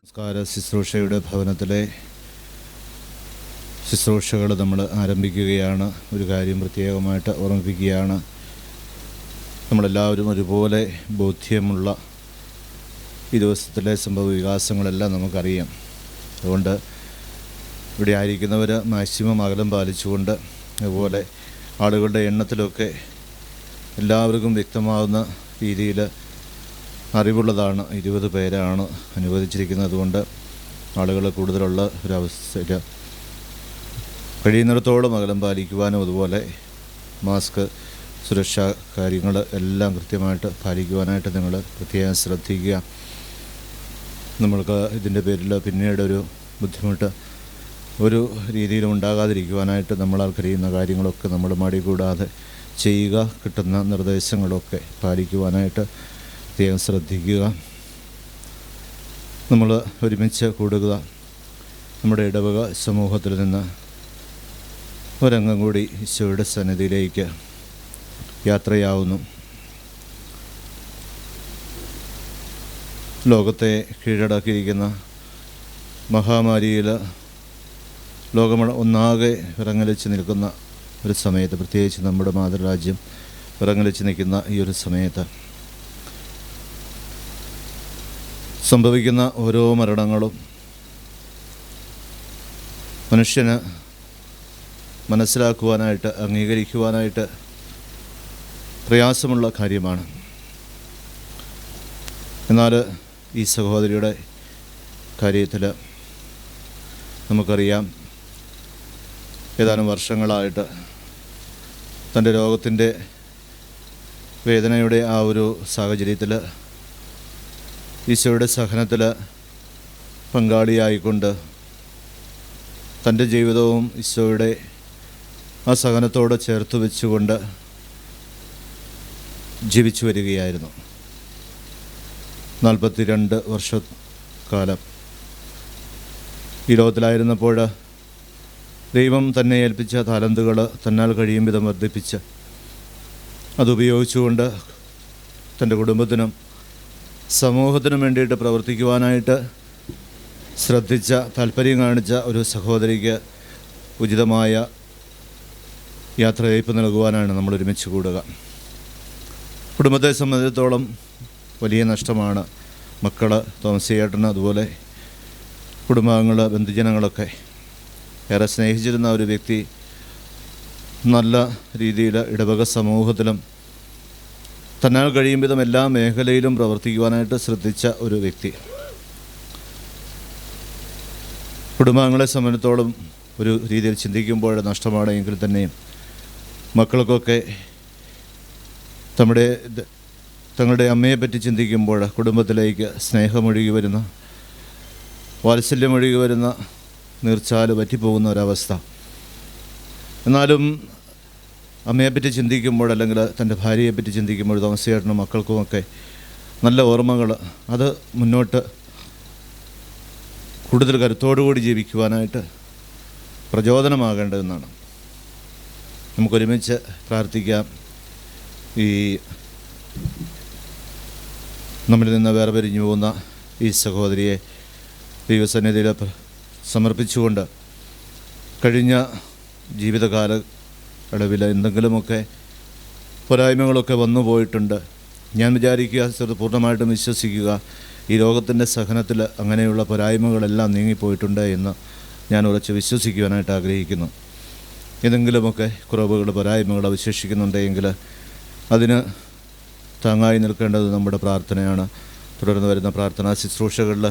നമസ്കാര ശുശ്രൂഷയുടെ ഭവനത്തിലെ ശുശ്രൂഷകൾ നമ്മൾ ആരംഭിക്കുകയാണ്. ഒരു കാര്യം പ്രത്യേകമായിട്ട് ഓർമ്മിപ്പിക്കുകയാണ്. നമ്മളെല്ലാവരും ഒരുപോലെ ബോധ്യമുള്ള ഈ ദിവസത്തിലെ സംഭവ വികാസങ്ങളെല്ലാം നമുക്കറിയാം. അതുകൊണ്ട് ഇവിടെ ആയിരിക്കുന്നവർ മാക്സിമം അകലം പാലിച്ചുകൊണ്ട്, അതുപോലെ ആളുകളുടെ എണ്ണത്തിലൊക്കെ എല്ലാവർക്കും വ്യക്തമാകുന്ന രീതിയിൽ അറിവുള്ളതാണ്. 20 പേരാണ് അനുവദിച്ചിരിക്കുന്നത്. അതുകൊണ്ട് ആളുകൾ കൂടുതലുള്ള ഒരവസ്ഥയിൽ കഴിയുന്നിടത്തോളം അകലം പാലിക്കുവാനും, അതുപോലെ മാസ്ക്, സുരക്ഷാ കാര്യങ്ങൾ എല്ലാം കൃത്യമായിട്ട് പാലിക്കുവാനായിട്ട് നിങ്ങൾ പ്രത്യേകം ശ്രദ്ധിക്കുക. നമ്മൾക്ക് ഇതിൻ്റെ പേരിൽ പിന്നീട് ഒരു ബുദ്ധിമുട്ട് ഒരു രീതിയിലും ഉണ്ടാകാതിരിക്കുവാനായിട്ട് നമ്മളാൽ കഴിയുന്ന കാര്യങ്ങളൊക്കെ നമ്മൾ മടികൂടാതെ ചെയ്യുക. കിട്ടുന്ന നിർദ്ദേശങ്ങളൊക്കെ പാലിക്കുവാനായിട്ട് പ്രത്യേകം ശ്രദ്ധിക്കുക. നമ്മൾ ഒരുമിച്ച് കൂടുക. നമ്മുടെ ഇടവക സമൂഹത്തിൽ നിന്ന് ഒരംഗം കൂടി ഈശോയുടെ സന്നിധിയിലേക്ക് യാത്രയാവുന്നു. ലോകത്തെ കീഴടക്കിയിരിക്കുന്ന മഹാമാരിയിൽ ലോകം ഒന്നാകെ വിറങ്ങലിച്ച് നിൽക്കുന്ന ഒരു സമയത്ത്, പ്രത്യേകിച്ച് നമ്മുടെ മാതൃരാജ്യം വിറങ്ങലിച്ച് നിൽക്കുന്ന ഈ ഒരു സമയത്ത് സംഭവിക്കുന്ന ഓരോ മരണങ്ങളും മനുഷ്യന് മനസ്സിലാക്കുവാനായിട്ട്, അംഗീകരിക്കുവാനായിട്ട് പ്രയാസമുള്ള കാര്യമാണ്. എന്നാൽ ഈ സഹോദരിയുടെ കാര്യത്തിൽ നമുക്കറിയാം, ഏതാനും വർഷങ്ങളായിട്ട് തൻ്റെ രോഗത്തിൻ്റെ വേദനയുടെ ആ ഒരു സാഹചര്യത്തിൽ ഈശോയുടെ സഹനത്തിൽ പങ്കാളിയായിക്കൊണ്ട് തൻ്റെ ജീവിതവും ഈശോയുടെ ആ സഹനത്തോട് ചേർത്ത് വെച്ചുകൊണ്ട് ജീവിച്ചു വരികയായിരുന്നു. 42 വർഷക്കാലം ഈ ലോകത്തിലായിരുന്നപ്പോൾ ദൈവം തന്നെ ഏൽപ്പിച്ച താലന്തുകൾ തന്നാൽ കഴിയും വിധം വർദ്ധിപ്പിച്ച് അതുപയോഗിച്ചുകൊണ്ട് തൻ്റെ കുടുംബത്തിനും സമൂഹത്തിനും വേണ്ടിയിട്ട് പ്രവർത്തിക്കുവാനായിട്ട് ശ്രദ്ധിച്ച, താല്പര്യം കാണിച്ച ഒരു സഹോദരിക്ക് ഉചിതമായ യാത്രയയപ്പ് നൽകുവാനാണ് നമ്മൾ ഒരുമിച്ച് കൂടുക. കുടുംബത്തെ സംബന്ധിച്ചിടത്തോളം വലിയ നഷ്ടമാണ്. മക്കൾ, തോമസിയേട്ടന്, അതുപോലെ കുടുംബാംഗങ്ങൾ, ബന്ധുജനങ്ങളൊക്കെ ഏറെ സ്നേഹിച്ചിരുന്ന ഒരു വ്യക്തി, നല്ല രീതിയിൽ ഇടവക സമൂഹത്തിലും തന്നാൽ കഴിയും വിധം എല്ലാ മേഖലയിലും പ്രവർത്തിക്കുവാനായിട്ട് ശ്രദ്ധിച്ച ഒരു വ്യക്തി. കുടുംബാംഗങ്ങളെ സംബന്ധിച്ചിടത്തോളം ഒരു രീതിയിൽ ചിന്തിക്കുമ്പോൾ നഷ്ടമാണ്. എങ്കിൽ തന്നെയും മക്കൾക്കൊക്കെ തങ്ങളുടെ അമ്മയെപ്പറ്റി ചിന്തിക്കുമ്പോൾ കുടുംബത്തിലേക്ക് സ്നേഹമൊഴുകി വരുന്ന, വാത്സല്യമൊഴുകി വരുന്ന, നീർച്ചാല് പറ്റിപ്പോകുന്ന ഒരവസ്ഥ. എന്നാലും അമ്മയെപ്പറ്റി ചിന്തിക്കുമ്പോൾ, അല്ലെങ്കിൽ തൻ്റെ ഭാര്യയെപ്പറ്റി ചിന്തിക്കുമ്പോൾ, തോമസിയേട്ടനും മക്കൾക്കുമൊക്കെ നല്ല ഓർമ്മകൾ, അത് മുന്നോട്ട് കൂടുതൽ കരുത്തോടുകൂടി ജീവിക്കുവാനായിട്ട് പ്രചോദനമാകേണ്ടതെന്നാണ്. നമുക്കൊരുമിച്ച് പ്രാർത്ഥിക്കാം. ഈ നമ്മിൽ നിന്ന് വേർപിരിഞ്ഞു പോകുന്ന ഈ സഹോദരിയെ ദൈവസന്നിധിയിൽ സമർപ്പിച്ചുകൊണ്ട് കഴിഞ്ഞ ജീവിതകാല അളവിൽ എന്തെങ്കിലുമൊക്കെ പോരായ്മകളൊക്കെ വന്നു പോയിട്ടുണ്ട്. ഞാൻ വിചാരിക്കുക, പൂർണ്ണമായിട്ടും വിശ്വസിക്കുക, ഈ ലോകത്തിൻ്റെ സഹനത്തിൽ അങ്ങനെയുള്ള പോരായ്മകളെല്ലാം നീങ്ങിപ്പോയിട്ടുണ്ട് എന്ന് ഞാൻ ഉറച്ച് വിശ്വസിക്കുവാനായിട്ട് ആഗ്രഹിക്കുന്നു. ഏതെങ്കിലുമൊക്കെ കുറവുകൾ, പോരായ്മകൾ അവശേഷിക്കുന്നുണ്ടെങ്കിൽ അതിന് താങ്ങായി നിൽക്കേണ്ടത് നമ്മുടെ പ്രാർത്ഥനയാണ്. തുടർന്ന് വരുന്ന പ്രാർത്ഥനാ ശുശ്രൂഷകളിൽ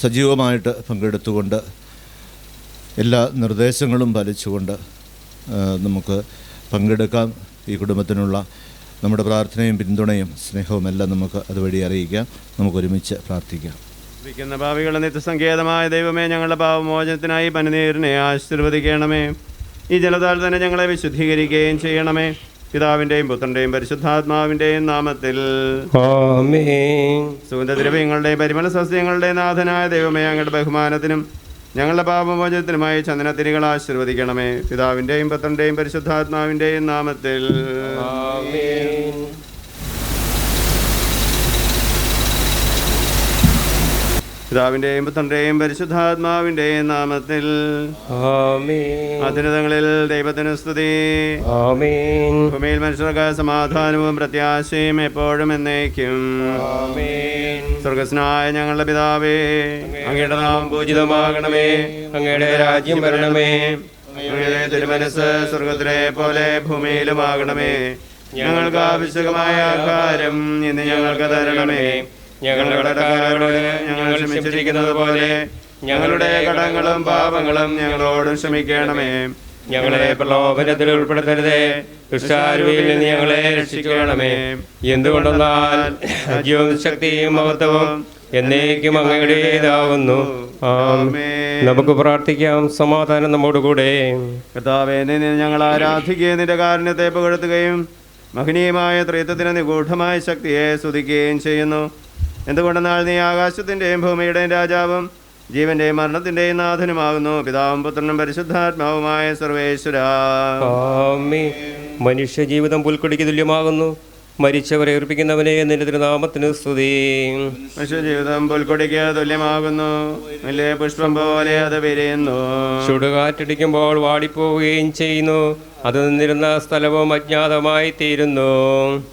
സജീവമായിട്ട് പങ്കെടുത്തുകൊണ്ട് എല്ലാ നിർദ്ദേശങ്ങളും പാലിച്ചുകൊണ്ട് നമുക്ക് പങ്കെടുക്കാം. ഈ കുടുംബത്തിനുള്ള നമ്മുടെ പ്രാർത്ഥനയും പിന്തുണയും സ്നേഹവും എല്ലാം നമുക്ക് അതുവഴി അറിയിക്കാം. നമുക്കൊരുമിച്ച് പ്രാർത്ഥിക്കാം. ിക്കുന്ന ഭാവികളുടെ നിത്യസങ്കേതമായ ദൈവമേ, ഞങ്ങളുടെ പാപമോചനത്തിനായി പനിനീരിനെ ആശീർവദിക്കണമേ. ഈ ജലത്താൽ തന്നെ ഞങ്ങളെ വിശുദ്ധീകരിക്കുകയും ചെയ്യണമേ. പിതാവിൻ്റെയും പുത്രൻ്റെയും പരിശുദ്ധാത്മാവിൻ്റെയും നാമത്തിൽ ആമേൻ. സുഗന്ധദ്രവ്യങ്ങളുടെയും പരിമള സസ്യങ്ങളുടെയും നാഥനായ ദൈവമേ, ഞങ്ങളുടെ ബഹുമാനത്തിനും ഞങ്ങളുടെ പാപമോചനത്തിനുമായി ചന്ദനത്തിരികൾ ആശീർവദിക്കണമേ. പിതാവിൻ്റെയും പുത്രൻ്റെയും പരിശുദ്ധാത്മാവിൻ്റെയും നാമത്തിൽ ആമേൻ. പിതാവിൻ്റെയും പുത്രൻ്റെയും പരിശുദ്ധാത്മാവിൻ്റെയും നാമത്തിൽ ആമേൻ. അത്യുന്നതങ്ങളിൽ ദൈവത്തിന് സ്തുതി. ആമേൻ. ഭൂമിയിൽ മനുഷ്യർക്ക് സമാധാനവും പ്രത്യാശയും എപ്പോഴും എന്നേക്കും. ആമേൻ. സ്വർഗ്ഗസ്നായ ഞങ്ങളുടെ പിതാവേ, അങ്ങയുടെ നാമം പൂജിതമാകണമേ. അങ്ങയുടെ രാജ്യം വരണമേ. അങ്ങയുടെ തിരുമനസ്സ് സ്വർഗ്ഗത്തിലെ പോലെ ഭൂമിയിലുമാകണമേ. ഞങ്ങൾക്ക് ആവശ്യമായ ആഹാരം ഇന്ന് ഞങ്ങൾക്ക് തരണമേ. ഞങ്ങളുടെ കടക്കാരോട് ഞങ്ങൾ ക്ഷമിച്ചിരിക്കുന്നത് പോലെ ഞങ്ങളുടെ കടങ്ങളും പാപങ്ങളും ഞങ്ങളോട് ക്ഷമിക്കണമേ. ഞങ്ങളെ പ്രലോഭനത്തിൽ ഉൾപ്പെടുത്തരുതേ, ദുഷ്ടാരൂപിയിൽ നിന്ന് ഞങ്ങളെ രക്ഷിക്കണമേ. എന്തുകൊണ്ടെന്നാൽ രാജ്യവും ശക്തിയും മഹത്വവും എന്നേക്കും അങ്ങയുടേതാകുന്നു. ആമേൻ. നമുക്ക് പ്രാർത്ഥിക്കാം. സമാധാനം നമ്മോടുകൂടെ. കർത്താവേ, നിന്നെ ഞങ്ങൾ ആരാധിക്കുകയും നിന്റെ കാരുണ്യത്തെ പുകഴ്ത്തുകയും മഹനീയമായ ത്രിത്വത്തിന് നിഗൂഢമായ ശക്തിയെ സ്തുതിക്കുകയും ചെയ്യുന്നു. എന്തുകൊണ്ടെന്നാൽ നീ ആകാശത്തിൻ്റെയും ഭൂമിയുടെയും രാജാവും ജീവന്റെയും മരണത്തിൻ്റെയും നാഥനുമാകുന്നു. പിതാവും പുത്രനും പരിശുദ്ധാത്മാവുമായ സർവേശ്വരാ. മനുഷ്യ ജീവിതം പുൽക്കൊടിക്ക് തുല്യമാകുന്നു. മരിച്ചവരെ ഉറപ്പിക്കുന്നവനെ നിന്റെ തിരുനാമത്തിന് സ്തുതി. മനുഷ്യജീവിതം പുൽക്കൊടിക്ക് തുല്യമാകുന്നു. വലിയ പുഷ്പം പോലെ അത് വിരിയുന്നു. ചുടുകാറ്റടിക്കുമ്പോൾ വാടിപ്പോവുകയും ചെയ്യുന്നു. അത് നിന്നിരുന്ന സ്ഥലവും അജ്ഞാതമായി തീരുന്നു.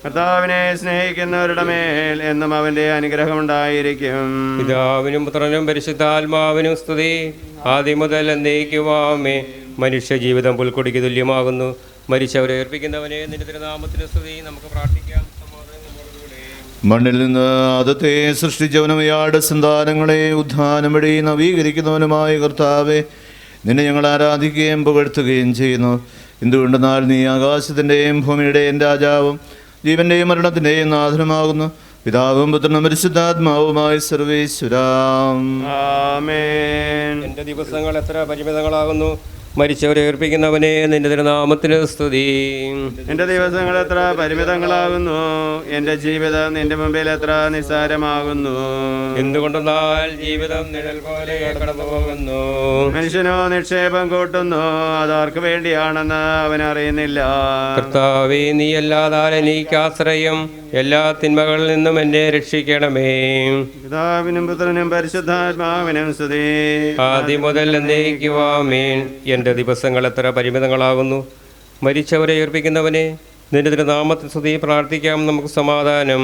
കർത്താവിനെ സ്നേഹിക്കുന്നവരുടെ മേൽ എന്നും അവന്റെ അനുഗ്രഹം ഉണ്ടായിരിക്കും. പിതാവിനും പുത്രനും പരിശുദ്ധാത്മാവിനും സ്തുതി. ആദ്യം മുതൽ എന്നേക്കുമാമേ. മനുഷ്യ ജീവിതം പുൽക്കൊടിക്ക് തുല്യമാകുന്നു. മരിച്ചവരെ ഏർപ്പിക്കുന്നവനെ നിന്റെ തിരുനാമത്തിന് സ്തുതി. നമുക്ക് പ്രാർത്ഥിക്കാം. മണ്ണിൽ നിന്ന് ആദത്തെ സൃഷ്ടിച്ചവനും യാട് സന്താനങ്ങളെ ഉദ്ധാനം വഴി നവീകരിക്കുന്നവനുമായ കർത്താവെ, നിന്നെ ഞങ്ങൾ ആരാധിക്കുകയും പുകഴ്ത്തുകയും ചെയ്യുന്നു. എന്തുകൊണ്ടെന്നാൽ നീ ആകാശത്തിൻ്റെയും ഭൂമിയുടെയും രാജാവും ജീവന്റെയും മരണത്തിൻ്റെയും നാഥനുമാകുന്നു. പിതാവും പുത്രനും പരിശുദ്ധാത്മാവുമായ സർവേശ്വരാം. ആമേൻ. എൻ്റെ ദിവസങ്ങൾ എത്ര പരിമിതങ്ങളാകുന്നു. മരിച്ചവരെ ഏർപ്പിക്കുന്നവനെ നിന്റെ തിരുനാമത്തിന് സ്തുതി. എൻ്റെ ദിവസങ്ങൾ എത്ര പരിമിതങ്ങളാകുന്നു. എൻ്റെ ജീവിതം നിന്റെ മുമ്പിൽ എത്ര നിസ്സാരമാകുന്നു. എന്തുകൊണ്ടെന്നാൽ ജീവിതം നിഴൽ പോലെ കടന്നു പോകുന്നു. മനുഷ്യനോ നിക്ഷേപം കൂട്ടുന്നു, അതാർക്ക് വേണ്ടിയാണെന്ന് അവൻ അറിയുന്നില്ല. കർത്താവേ, നീ അല്ലാതാൽ എനിക്ക് ആശ്രയം. എല്ലാ തിന്മകളിൽ നിന്നും എന്നെ രക്ഷിക്കണമേ. പിതാവിനും പുത്രനും പരിശുദ്ധാത്മാവിനും സ്തുതി. ആദ്യം മുതൽ എന്നേക്കുമാമേൻ. എൻ്റെ ദിവസങ്ങൾ എത്ര പരിമിതങ്ങളാകുന്നു. മരിച്ചവരെ ഏർപ്പിക്കുന്നവനെ നിന്റെ തിരുനാമത്തിൽ സ്തുതി. പ്രാർത്ഥിക്കാം. നമുക്ക് സമാധാനം.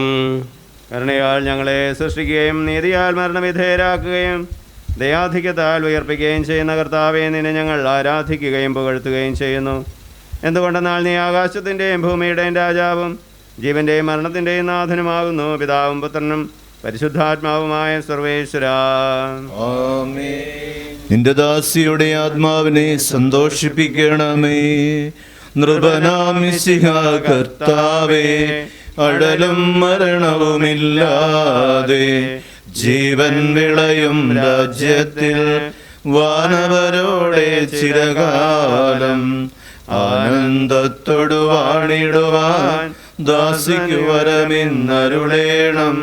കരുണയാൽ ഞങ്ങളെ സൃഷ്ടിക്കുകയും നീതിയാൽ മരണവിധേയരാക്കുകയും ദയാധിക്യത്താൽ ഉയർപ്പിക്കുകയും ചെയ്യുന്ന കർത്താവെ, നിന്നെ ഞങ്ങൾ ആരാധിക്കുകയും പുകഴ്ത്തുകയും ചെയ്യുന്നു. എന്തുകൊണ്ടെന്നാൽ നീ ആകാശത്തിൻ്റെയും ഭൂമിയുടെയും രാജാവും ജീവന്റെയും മരണത്തിൻ്റെയും നാഥനുമാകുന്നു. പിതാവും പുത്രനും പരിശുദ്ധാത്മാവുമായ സർവേശ്വരാ. നിന്റെ ദാസിയുടെ ആത്മാവിനെ സന്തോഷിപ്പിക്കണമേ. നൃപനാം മിശിഹാ കർത്താവേ, അടലും മരണവുമില്ലാതെ ജീവൻ വിളയും രാജ്യത്തിൽ വാനവരോടെ ചിരകാലം ആനന്ദത്തോടു വാണിടുവാൻ ദാസിക്കു വരമിന്നരുളേണം.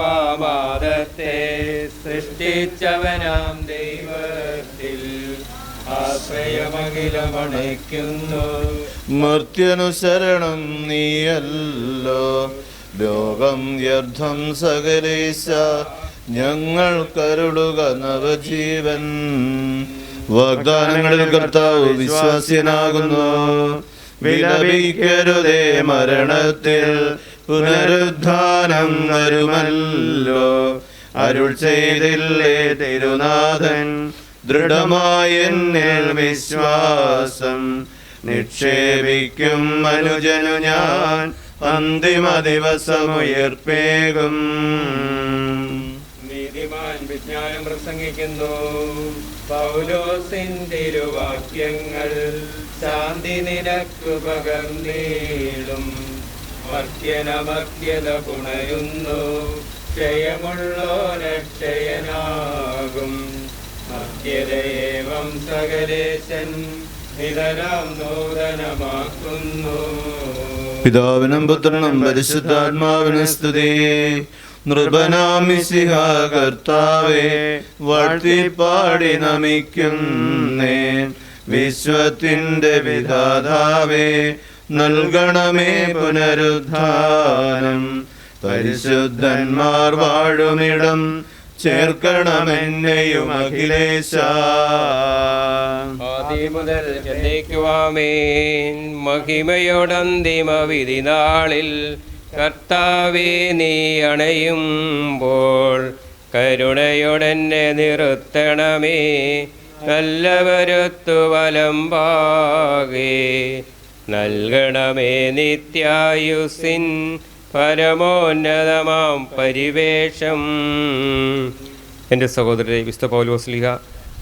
ആദിപിതാവാദത്തെ സൃഷ്ടിച്ചവനാം ദൈവത്തിൽ ആശ്രയമഖിലമണയ്ക്കുന്നു. മർത്യനുസരണം നീയല്ലോ, ലോകം വ്യർത്ഥം സകലേശ, ഞങ്ങൾ കരുളുക നവജീവൻ. വാഗ്ദാനങ്ങളിൽ കർത്താവ് വിശ്വാസ്യനാകുന്നു. വിലപിക്കരുതേ മരണത്തിൽ, പുനരുദ്ധാനം വരുമല്ലോ. അരുൾ ചെയ്തില്ലേ തിരുനാഥൻ, ദൃഢമായ എന്നിൽ വിശ്വാസം നിക്ഷേപിക്കും മനുജനു ഞാൻ, അന്തിമ ദിവസമുയർപ്പേകും. നീതിമാൻ വിജ്ഞാനം പ്രസംഗിക്കുന്നു. പൗലോസിൻ തിരുവാക്യങ്ങൾ ശാന്തി നിനക്കു പകർന്നീളും. മർത്യനമർത്യത പുണരുന്നു, ക്ഷയമുള്ളോരക്ഷയനാകും. മർത്യതയേവം സകലേശൻ നിതരാം നൂതനമാക്കുന്നു. പിതാവിനും പുത്രനും പരിശുദ്ധാത്മാവിനും സ്തുതി. നൃപനാം മിശിഹാ കർത്താവേ, വാഴ്ത്തിപ്പാടി നമിക്കുന്നേൻ. വിശ്വത്തിന്റെ വിധാതാവേ, നൽകണമേ പുനരുദ്ധാനം. പരിശുദ്ധന്മാർ വാഴുമിടം ചേർക്കണമെന്നെയും അഖിലേശ. ആദിമുതൽ എന്നേക്കുമാമേൻ. മഹിമയോടന്തിമ വിധി നാളിൽ കർത്താവേ നീ അണയുമ്പോൾ കരുണയോടെന്നെ നിർത്തണമേ. നല്ലവരൊത്തു വലമ്പാകെ നൽകണമേ നിത്യായുസിൻ പരമോന്നതമാം പരിവേഷം. എൻ്റെ സഹോദരരെ, വിശുദ്ധ പൗലോസ്ലീഹ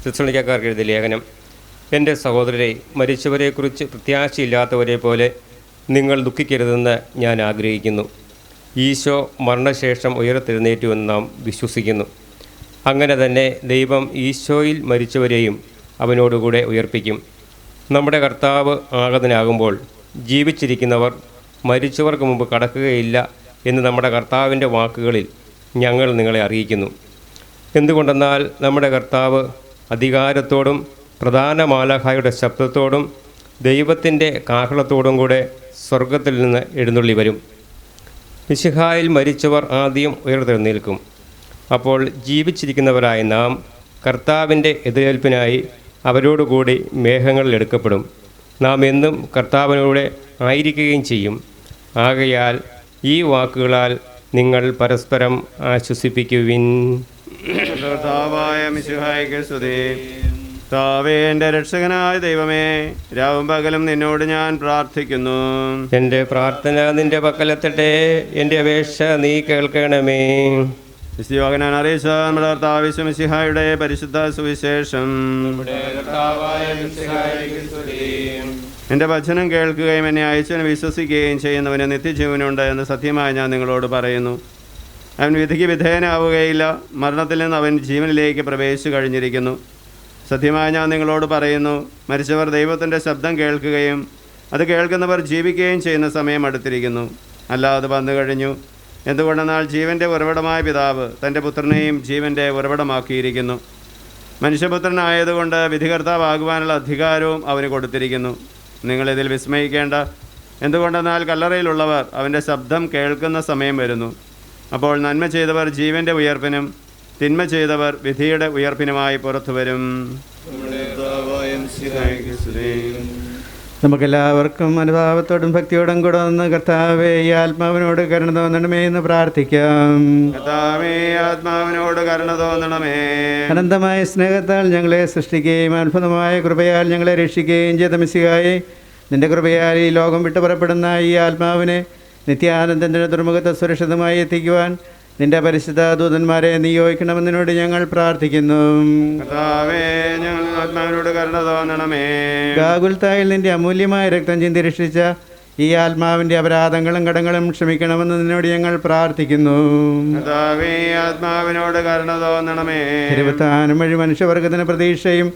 തെസ്സലോനിക്കക്കാർക്ക് എഴുതിയ ലേഖനം. എൻ്റെ സഹോദരരെ, മരിച്ചവരെക്കുറിച്ച് പ്രത്യാശയില്ലാത്തവരെ പോലെ നിങ്ങൾ ദുഃഖിക്കരുതെന്ന് ഞാൻ ആഗ്രഹിക്കുന്നു. ഈശോ മരണശേഷം ഉയർത്തെഴുന്നേറ്റുവെന്ന് നാം വിശ്വസിക്കുന്നു. അങ്ങനെ തന്നെ ദൈവം ഈശോയിൽ മരിച്ചവരെയും അവനോടുകൂടെ ഉയർപ്പിക്കും. നമ്മുടെ കർത്താവ് ആഗതനാകുമ്പോൾ ജീവിച്ചിരിക്കുന്നവർ മരിച്ചവർക്ക് മുമ്പ് കടക്കുകയില്ല എന്ന് നമ്മുടെ കർത്താവിൻ്റെ വാക്കുകളിൽ ഞങ്ങൾ നിങ്ങളെ അറിയിക്കുന്നു. എന്തുകൊണ്ടെന്നാൽ നമ്മുടെ കർത്താവ് അധികാരത്തോടും പ്രധാന മാലാഖയുടെ ശബ്ദത്തോടും ദൈവത്തിൻ്റെ കാഹളത്തോടും കൂടെ സ്വർഗത്തിൽ നിന്ന് എഴുന്നള്ളി വരും. മിശിഹായിൽ മരിച്ചവർ ആദ്യം ഉയർത്തെഴുന്നേൽക്കും. അപ്പോൾ ജീവിച്ചിരിക്കുന്നവരായ നാം കർത്താവിൻ്റെ എതിരേൽപ്പിനായി അവരോടുകൂടി മേഘങ്ങളിൽ എടുക്കപ്പെടും. നാം എന്നും കർത്താവിനോടെ ആയിരിക്കുകയും ചെയ്യും. ആകയാൽ ഈ വാക്കുകളാൽ നിങ്ങൾ പരസ്പരം ആശ്വസിപ്പിക്കുവിൻ. കർത്താവായ മിശിഹായ്ക്ക് സ്തുതി. കർത്താവേ, എൻ്റെ രക്ഷകനായ ദൈവമേ, രാവും പകലും നിന്നോട് ഞാൻ പ്രാർത്ഥിക്കുന്നു. എൻ്റെ പ്രാർത്ഥന നിന്റെ പക്കലെത്തട്ടെ, എൻ്റെ അപേക്ഷ നീ കേൾക്കണമേ. യോഹന്നാൻ അറിയിച്ച നമ്മുടെ കർത്താവ് മിശിഹായുടെ പരിശുദ്ധ സുവിശേഷം. എൻ്റെ വചനം കേൾക്കുകയും എന്നെ അയച്ചവനെ വിശ്വസിക്കുകയും ചെയ്യുന്നവന് നിത്യജീവനുണ്ട് എന്ന് സത്യമായി ഞാൻ നിങ്ങളോട് പറയുന്നു. അവൻ വിധിക്ക് വിധേയനാവുകയില്ല, മരണത്തിൽ നിന്ന് അവൻ ജീവനിലേക്ക് പ്രവേശിച്ചു കഴിഞ്ഞിരിക്കുന്നു. സത്യമായി ഞാൻ നിങ്ങളോട് പറയുന്നു, മരിച്ചവർ ദൈവത്തിൻ്റെ ശബ്ദം കേൾക്കുകയും അത് കേൾക്കുന്നവർ ജീവിക്കുകയും ചെയ്യുന്ന സമയം അടുത്തിരിക്കുന്നു. അല്ലാതെ വന്നു കഴിഞ്ഞു. എന്തുകൊണ്ടെന്നാൽ ജീവൻ്റെ ഉറവിടമായ പിതാവ് തൻ്റെ പുത്രനെയും ജീവൻ്റെ ഉറവിടമാക്കിയിരിക്കുന്നു. മനുഷ്യപുത്രനായതുകൊണ്ട് വിധികർത്താവാകുവാനുള്ള അധികാരവും അവന് കൊടുത്തിരിക്കുന്നു. നിങ്ങളിതിൽ വിസ്മയിക്കേണ്ട. എന്തുകൊണ്ടെന്നാൽ കല്ലറയിലുള്ളവർ അവൻ്റെ ശബ്ദം കേൾക്കുന്ന സമയം വരുന്നു. അപ്പോൾ നന്മ ചെയ്തവർ ജീവൻ്റെ ഉയർപ്പിനും തിന്മ ചെയ്തവർ വിധിയുടെ ഉയർപ്പിനുമായി പുറത്തു വരും. നമുക്കെല്ലാവർക്കും അനുഭാവത്തോടും ഭക്തിയോടും കൂടെ വന്ന് കർത്താവേ ഈ ആത്മാവിനോട് കരുണ തോന്നണമേ എന്ന് പ്രാർത്ഥിക്കാം. കർത്താവേ, ആത്മാവിനോട് കരുണ തോന്നണമേ. അനന്തമായ സ്നേഹത്താൽ ഞങ്ങളെ സൃഷ്ടിക്കുകയും അത്ഭുതമായ കൃപയാൽ ഞങ്ങളെ രക്ഷിക്കുകയും ചെയ്ത മിശിഹായെ, നിന്റെ കൃപയാൽ ഈ ലോകം വിട്ടു പുറപ്പെടുന്ന ഈ ആത്മാവിനെ നിത്യാനന്ദത്തിൻ്റെ തുറമുഖത്ത് സുരക്ഷിതമായി എത്തിക്കുവാൻ നിന്റെ പരിശുദ്ധ ദൂതന്മാരെ നിയോഗിക്കണമെന്നതിനോട് ഞങ്ങൾ പ്രാർത്ഥിക്കുന്നു. കർത്താവേ, ഞങ്ങൾ ആത്മാവിനോട് കരുണ തോന്നണമേ. ഗാഗുൽത്തായിൽ നിന്റെ അമൂല്യമായ രക്തം ചിന്തി രക്ഷിച്ച ഈ ആത്മാവിൻ്റെ അപരാധങ്ങളും കടങ്ങളും ക്ഷമിക്കണമെന്ന് നിന്നോട് ഞങ്ങൾ പ്രാർത്ഥിക്കുന്നു. കർത്താവേ, ആത്മാവിനോട് കരുണ തോന്നണമേ. തിരുവത്താനം വഴി മനുഷ്യവർഗത്തിന് പ്രതീക്ഷയും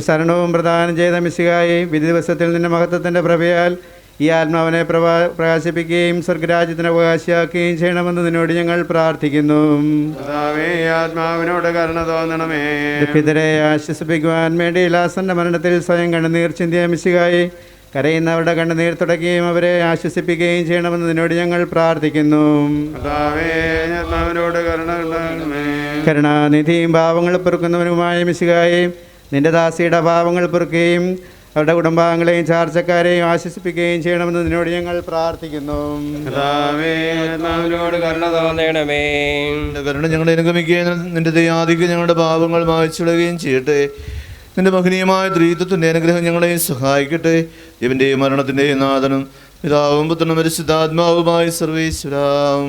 ശരണവും പ്രദാനം ചെയ്ത മിശിഹായെ, വിധി ദിവസത്തിൽ നിന്റെ മഹത്വത്തിൻ്റെ പ്രഭയാൽ ഈ ആത്മാവിനെ പ്രകാശിപ്പിക്കുകയും സ്വർഗരാജ്യത്തിന് അവകാശിയാക്കുകയും ചെയ്യണമെന്ന് നിന്നോട് ഞങ്ങൾ പ്രാർത്ഥിക്കുന്നു. ആത്മാവിനോട് കരുണ തോന്നണമേ. ദുഃഖിതരെ ആശ്വസിപ്പിക്കുവാൻ വേണ്ടി ലാസന്റെ മരണത്തിൽ സ്വയം കണ്ണുനീർ ചിന്തിയ മിശിഹായി കരയുന്നവരുടെ കണ്ണുനീർ തുടയ്ക്കുകയും അവരെ ആശ്വസിപ്പിക്കുകയും ചെയ്യണമെന്ന് നിന്നോട് ഞങ്ങൾ പ്രാർത്ഥിക്കുന്നു. ആത്മാവിനോട് കരുണ തോന്നണമേ. കരുണാനിധിയും പാവങ്ങൾ പൊറുക്കുന്നവനുമായ മിശിഹായി നിന്റെ ദാസിയുടെ പാവങ്ങൾ പൊറുക്കുകയും അവരുടെ കുടുംബാംഗങ്ങളെയും ചാർച്ചക്കാരെയും ആശ്വസിപ്പിക്കുകയും ചെയ്യണമെന്ന് നിന്നോട് ഞങ്ങൾ പ്രാർത്ഥിക്കുന്നു. ആത്മാവിനോട് കരുണ തോന്നണമേ. കരുണ ഞങ്ങളെ അനുഗമിക്കുകയും നിന്റെ ദയാദിക്ക് ഞങ്ങളുടെ പാപങ്ങൾ മായ്ച്ചിടുകയും ചെയ്യട്ടെ. നിന്റെ മഹനീയമായ ത്രിത്വത്തിൻ്റെ അനുഗ്രഹം ഞങ്ങളെ സഹായിക്കട്ടെ. ഇവൻ്റെയും മരണത്തിൻ്റെയും നാഥനും പിതാവും പുത്രനും പരിശുദ്ധാത്മാവുമായി സർവേശ്വരാം.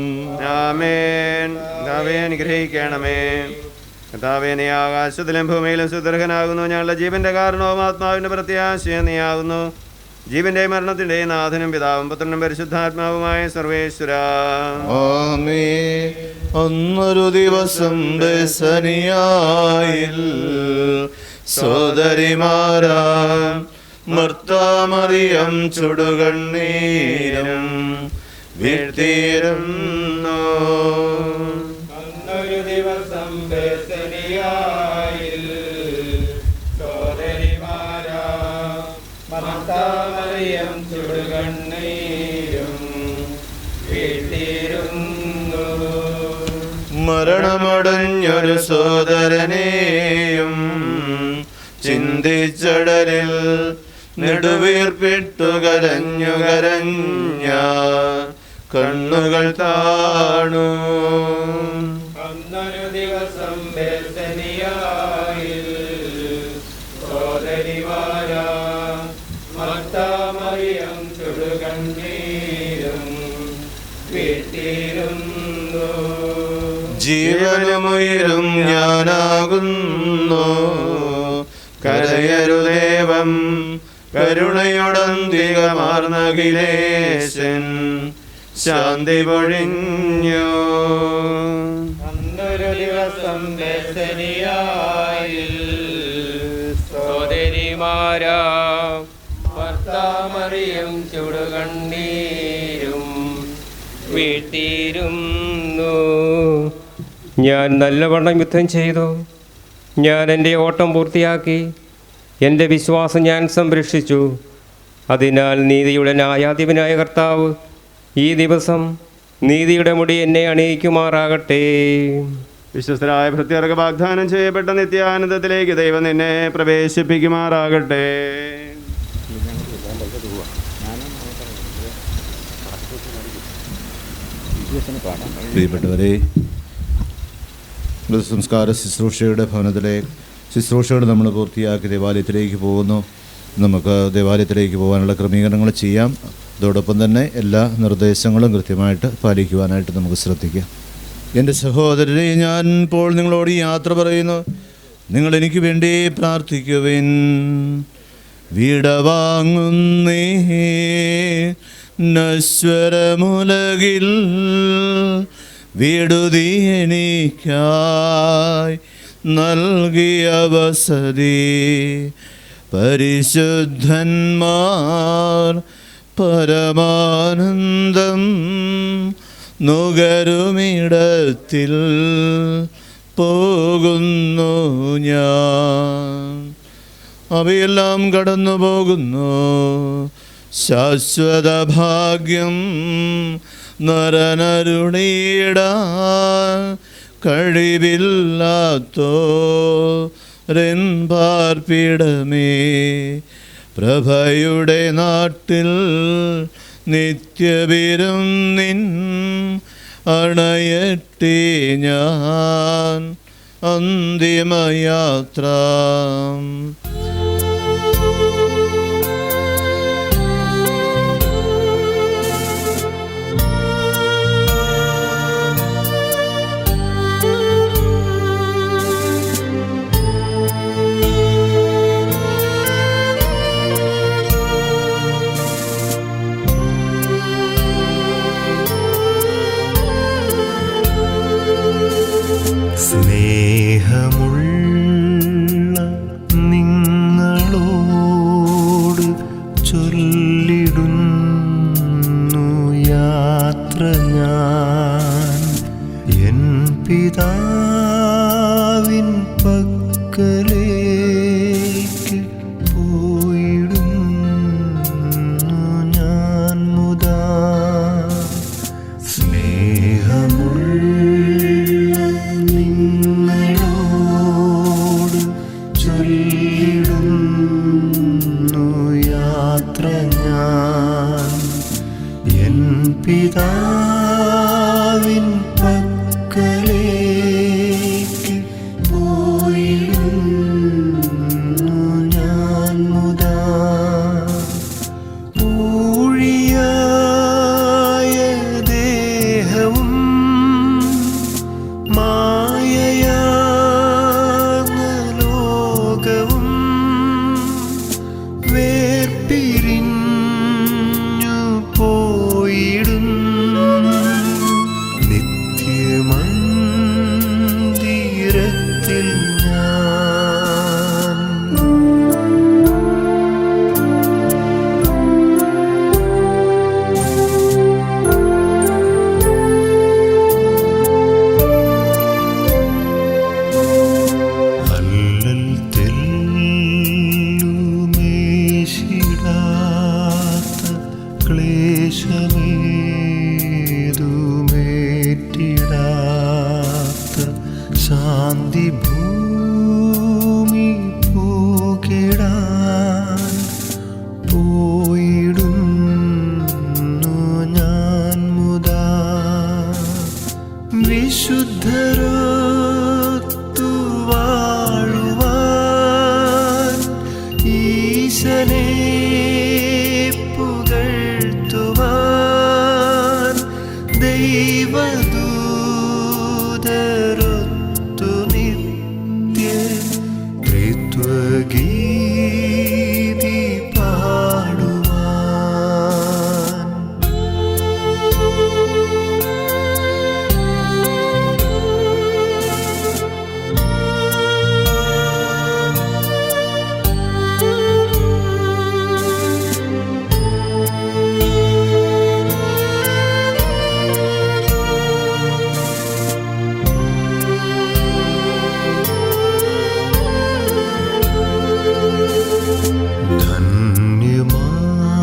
അനുഗ്രഹിക്കണമേ. കർത്താവേ, നീ ആകാശത്തിലും ഭൂമിയിലും സുദർഹനാകുന്നു. ഞങ്ങളുടെ ജീവന്റെ കാരണവും ആത്മാവിന്റെ പ്രത്യാശയും നീയാകുന്നു. ജീവന്റെയും മരണത്തിന്റെയും നാഥനും പിതാവും പുത്രനും പരിശുദ്ധാത്മാവുമായ സർവേശ്വരാ. ആമേൻ. അന്നൊരു ദിവസം ബെസനിയായിൽ സോദരിമാരാം മർത്താമറിയം ചുടുകണ്ണീരും വീഴ്ത്തിയിരുന്നു. അന്നൊരു ദിവസം ബെസനിയായിൽ സോദരിമാരാം മർത്താമറിയം ചുടുകണ്ണീരും വീഴ്ത്തിയിരുന്നു. മരണമടഞ്ഞൊരു സോദരനെയും ചിന്തിച്ചടലിൽ നെടുവീർപ്പിട്ടു കരഞ്ഞു കണ്ണുകൾ താണു. അന്നൊരു ദിവസം ബെസനിയായിൽ സോദരിമാരാം മർത്താമറിയം ചുടുകണ്ണീരും വീഴ്ത്തിയിരുന്നു. ജീവനുമുയരും ഞാനാകുന്നു, കരയരുദേവം കരുണയുടന്തികമാർന്നഖിലേശൻ ശാന്തി പൊഴിഞ്ഞു. അന്നൊരു ദിവസം ബെസനിയായിൽ സോദരിമാരാ മർത്താമറിയം ചുടുകണ്ണീരും വീഴ്ത്തിയിരുന്നു. ഞാൻ നല്ലവണ്ണം യുദ്ധം ചെയ്തു. ഞാൻ എൻ്റെ ഓട്ടം പൂർത്തിയാക്കി. എൻ്റെ വിശ്വാസം ഞാൻ സംരക്ഷിച്ചു. അതിനാൽ നീതിയുടെ ന്യായാധിപനായ കർത്താവ് ഈ ദിവസം നീതിയുടെ മുടി എന്നെ അണിയിക്കുമാറാകട്ടെ. വിശ്വസ്തരായ ഭൃത്യർക്ക് വാഗ്ദാനം ചെയ്യപ്പെട്ട നിത്യാനന്ദത്തിലേക്ക് ദൈവം നിന്നെ പ്രവേശിപ്പിക്കുമാറാകട്ടെ. പ്രിയപ്പെട്ടവരെ, സംസ്കാര ശുശ്രൂഷയുടെ ഭവനത്തിലെ ശുശ്രൂഷകൾ നമ്മൾ പൂർത്തിയാക്കി ദേവാലയത്തിലേക്ക് പോകുന്നു. നമുക്ക് ദേവാലയത്തിലേക്ക് പോകാനുള്ള ക്രമീകരണങ്ങൾ ചെയ്യാം. അതോടൊപ്പം തന്നെ എല്ലാ നിർദ്ദേശങ്ങളും കൃത്യമായിട്ട് പാലിക്കുവാനായിട്ട് നമുക്ക് ശ്രദ്ധിക്കാം. എൻ്റെ സഹോദരരെ, ഞാൻ ഇപ്പോൾ നിങ്ങളോട് യാത്ര പറയുന്നു. നിങ്ങൾ എനിക്ക് വേണ്ടി പ്രാർത്ഥിക്കുവിൻ. വിടവാങ്ങുന്നേ നശ്വരമുലകിൽ വിടുതി എനിക്കായി നൽകിയ വസതി. പരിശുദ്ധന്മാർ പരമാനന്ദം നുകരുമിടത്തിൽ പോകുന്നു ഞാൻ. അവയെല്ലാം കടന്നു പോകുന്നു. ശാശ്വത ഭാഗ്യം നരനരുണിയിടാൻ കഴിവില്ലാത്തോരെൻപാർപ്പിടമേ. പ്രഭയുടെ നാട്ടിൽ നിത്യവിരുന്നിൻ അണയട്ടെ ഞാൻ അന്തിമയാത്ര. സ്നേഹമുള്ള നിങ്ങളോട് ചൊല്ലിടുന്നു പിതാവിൻ പക്കലേക്ക് പോയിടുന്നു ഞാൻ മുതാ. സ്നേഹമുള്ള നിങ്ങളോട് ചൊല്ലിടുന്നു യാത്ര ഞാൻ എൻ പിതാവിൻ പക്കലേക്ക് പോയിടുന്നു ഞാൻ മുതാ. ഊഴിയായ ദേഹവും മായയാർന്ന ലോകവും വേർപിരിഞ്ഞു പോയിടുന്നു നിത്യമന്ദിരത്തിൽ ഞാൻ. അല്ലൽ തെല്ലുമേശിടാത്ത ക്ലേശമേതുമേറ്റിടാത്ത ശാന്തി ഭൂമി പൂകിടാൻ പോയിടുന്നു ഞാൻ മുതാ. വിശുദ്ധരൊത്തു വാഴുവാൻ ഈശനെ പുകഴ്ത്തുവാൻ ദൈവദൂതരൊത്തു നിത്യ ത്രിത്വഗീതി പാടുവാൻ.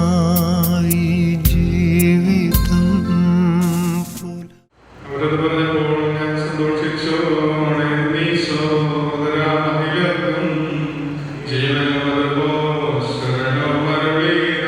ധന്യമായി ജീവിതം പോലെ അവരത് പറഞ്ഞപ്പോൾ ഞാൻ സന്തോഷിച്ചു. നീ സോദരാമഹിലർക്കും ജീവനോ ശരണോ മരുളീക.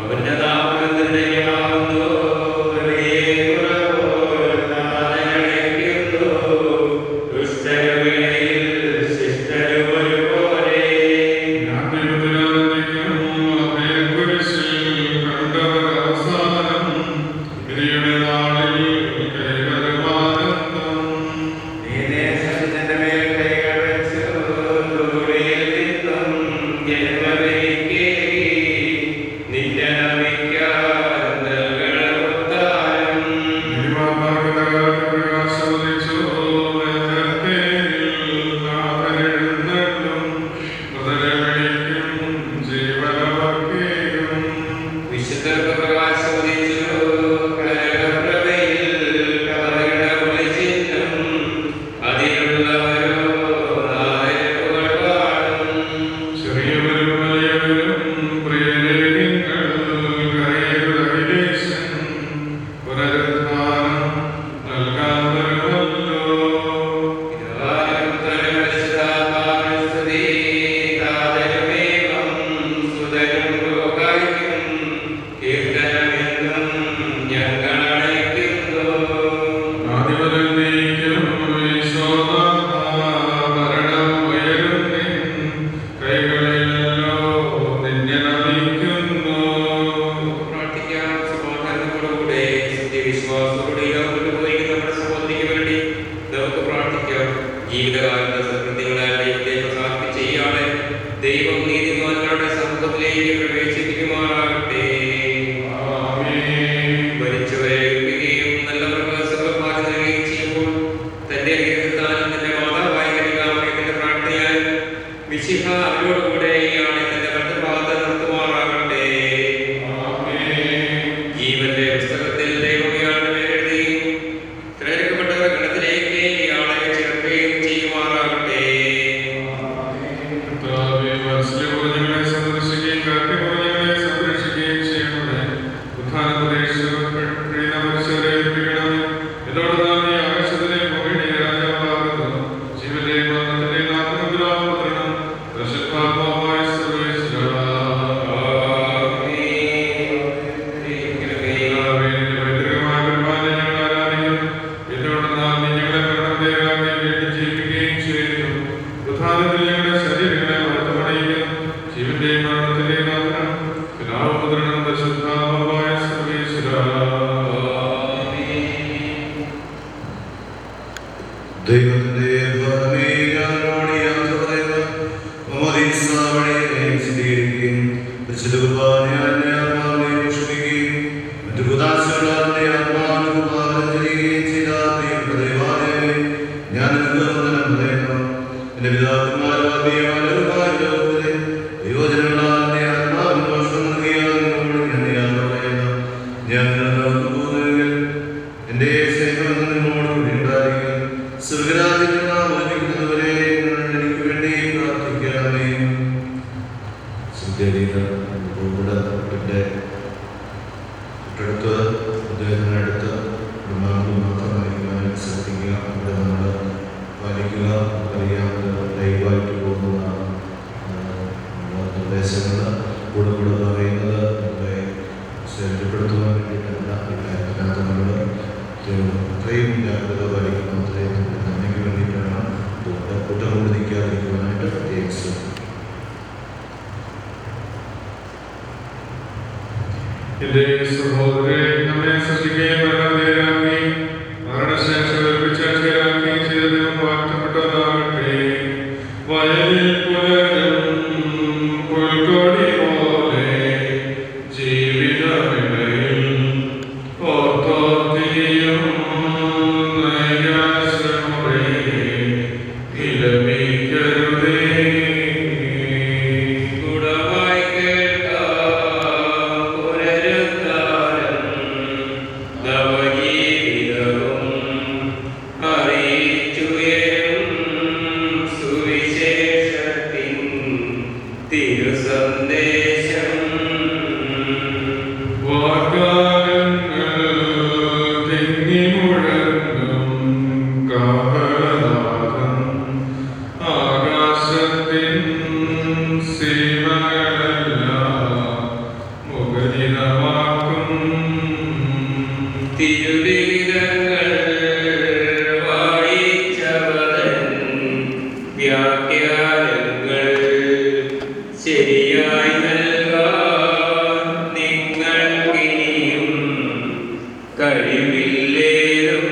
അവന്റെ നാമം നിർണയാവുന്നു ചെറിയവരും വലിയവരും സ്വർഗത്തിലേക്ക് പ്രവേശിപ്പിക്കുമാറാകട്ടെ. മരിച്ചവരെ ഉയർപ്പിക്കുകയും നല്ലവർക്ക് സുഖഭാഗ്യം നൽകുകയും ചെയ്യുമ്പോൾ തന്റെ അനുഗ്രഹത്താലും തന്റെ മാതാവായ കന്യകാമറിയത്തിന്റെ പ്രാർത്ഥനയാൽ മിശിഹ അവരോടുകൂടെ ഈ ആണയത്തിന്റെ വലത്തുഭാഗത്ത് നിർത്തുമാറാകട്ടെ. ജീവന്റെ പുസ്തകത്തിൽ ദൈവമയാളുടെ പേരെഴുതുകയും തിരഞ്ഞെടുക്കപ്പെട്ടവർ ഗണത്തിലേക്ക് ഈ ആളെ ചേർക്കുകയും ചെയ്യുമാറാകട്ടെ. സന്ദർശിക്കുകയും കാർത്തികങ്ങളെ സംരക്ഷിക്കുകയും ചെയ്യണമേ. ഉദ്ധാന പ്രദേശവരെ ഏൽപ്പിക്കണമേ. എന്നോട് നീ ആകാശത്തിലെ ഭൂമിയുടെ രാജാവാകുന്നു. ജീവന്റെ മരണത്തിന്റെ നാഥനും പരിശുദ്ധാത്മാവായ സർവ്വേശ്വരാ. ദൈവത്തിന്റെ ഫലമേ ഞാനോട് യാത്ര പറയുക മമദീസ വഴിയെ സ്വീകരിക്കുകയും പരിശുദ്ധ കുർബാനയാൽ എന്നെ ആത്മാവിനെ പോഷിപ്പിക്കുകയും മറ്റു കുദാശകളാൽ ആത്മാനുപാലനം ചെയ്യുകയും ചെയ്ത പ്രിയപ്പെട്ട ദൈവാലയമേ, ഞാൻ നിങ്ങൾക്ക് വന്ദനം പറയുന്നു. എന്റെ പിതാക്കന്മാരും ആത്മീയമായ ലോകത്തിലെ യുവജനങ്ങളാൽ എന്നെ ആത്മാവിന് മോഷം നൽകിയ നിങ്ങളോട് ഞാൻ യാത്ര പറയുന്നു. ഞാൻ നടന്നു പോകുന്നെങ്കിൽ എന്റെ സ്നേഹം നിങ്ങളോട് കൂടി ഉണ്ടായിരിക്കും. സ്വർഗരാജ്യത്തിൽ നാം ഒരുമിക്കുന്നതുവരെ എനിക്ക് വേണ്ടി പ്രാർത്ഥിക്കണമേ. തൊട്ടടുത്ത് അദ്ദേഹത്തിനടുത്ത് മാത്രമായിരിക്കുവാൻ ശ്രദ്ധിക്കുക. അവിടെ നമ്മൾ പാലിക്കുക. അറിയാവുന്ന ലൈവായിട്ട് പോകുന്ന നിർദ്ദേശങ്ങൾ കൂടെ കൂടെ പറയുന്നത് നമ്മളെ ശ്രദ്ധപ്പെടുത്തുവാൻ വേണ്ടിയിട്ടല്ല. ഇക്കാര്യത്തിനകത്ത് നമ്മൾ അത്രയും ജാഗ്രത പാലിക്കണം. അത്രയും നന്മയ്ക്ക് വേണ്ടിയിട്ടാണ്. അതുകൊണ്ട് കുറ്റം കൊണ്ട് നിൽക്കാതിരിക്കുവാനായിട്ട് പ്രത്യേകം ശ്രദ്ധിക്കും. എന്റെ സഹോദരരെ, നമ്മെ സൃഷ്ടിക്കുകയും മരണവിധേയരാക്കുകയും മരണശേഷം ഉയർപ്പിച്ചാക്കുകയും ചെയ്ത ദൈവം വാഴ്ത്തപ്പെട്ടവനാകട്ടെ. വയലിൽ പുലരും പുൽക്കൊടി പോലെ ജീവിതമിടയിൽ ഓർത്തോർത്തിയും നൈരാശ്രമേ വിലപിക്കരുതേ. ഗുണമായി ശരിയായി നൽകാൻ നിങ്ങൾക്കിനിയും കഴിവില്ലേലും.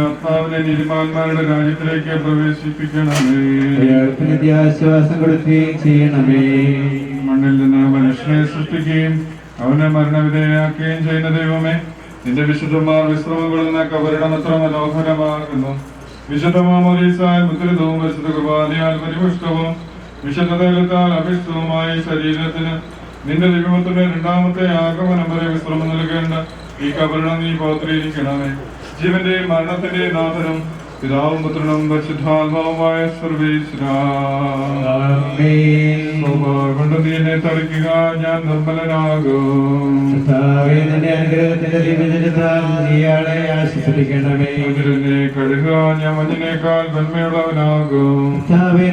ആത്മാവിനെ നീതിമാന്മാരുടെ രാജ്യത്തിലേക്ക് പ്രവേശിപ്പിക്കണമേ. ആശ്വാസം കൊടുക്കുകയും ചെയ്യണമേ. മണ്ണിൽ നിന്ന് മനുഷ്യനെ സൃഷ്ടിക്കുകയും അവനെ മരണവിധേയനാക്കുകയും ചെയ്യുന്ന ദൈവമേ, നിന്റെ വിശുദ്ധന്മാർ വിശ്രമം കൊള്ളുന്ന കബറിടം എത്ര മനോഹരമാകുന്നു. വിശുദ്ധ മാമോദീസായ മുദ്രിതവും വിശുദ്ധ കുർബാനയാൽ പരിപുഷ്ടവും വിശുദ്ധ തൈലത്താൽ അഭിഷ്ടവുമായ ശരീരത്തിന് നിന്റെ ദൈവത്തിന്റെ രണ്ടാമത്തെ ആഗമനം വരെ വിശ്രമം നൽകേണ്ട ഈ കബറിടം നീ പൗത്രീകരിക്കണമേ. ജീവന്റെയും മരണത്തിന്റെയും നാഥനും പിതാവും പുത്രനും പരിശുദ്ധാത്മാവുമായ സർവ്വേശ്വരാ, കൊണ്ട് നീ എന്നെ തളിക്കുക, ഞാൻ നിർമ്മലനാകും. അനുഗ്രഹത്തിന്റെ ദിവ്യജനത്താൽ നീയാളെ ആശ്വസിപ്പിക്കണമേ. എന്നെ കഴുകുക, ഞാൻ മഞ്ഞിനേക്കാൾ നന്മയുള്ളവനാകും.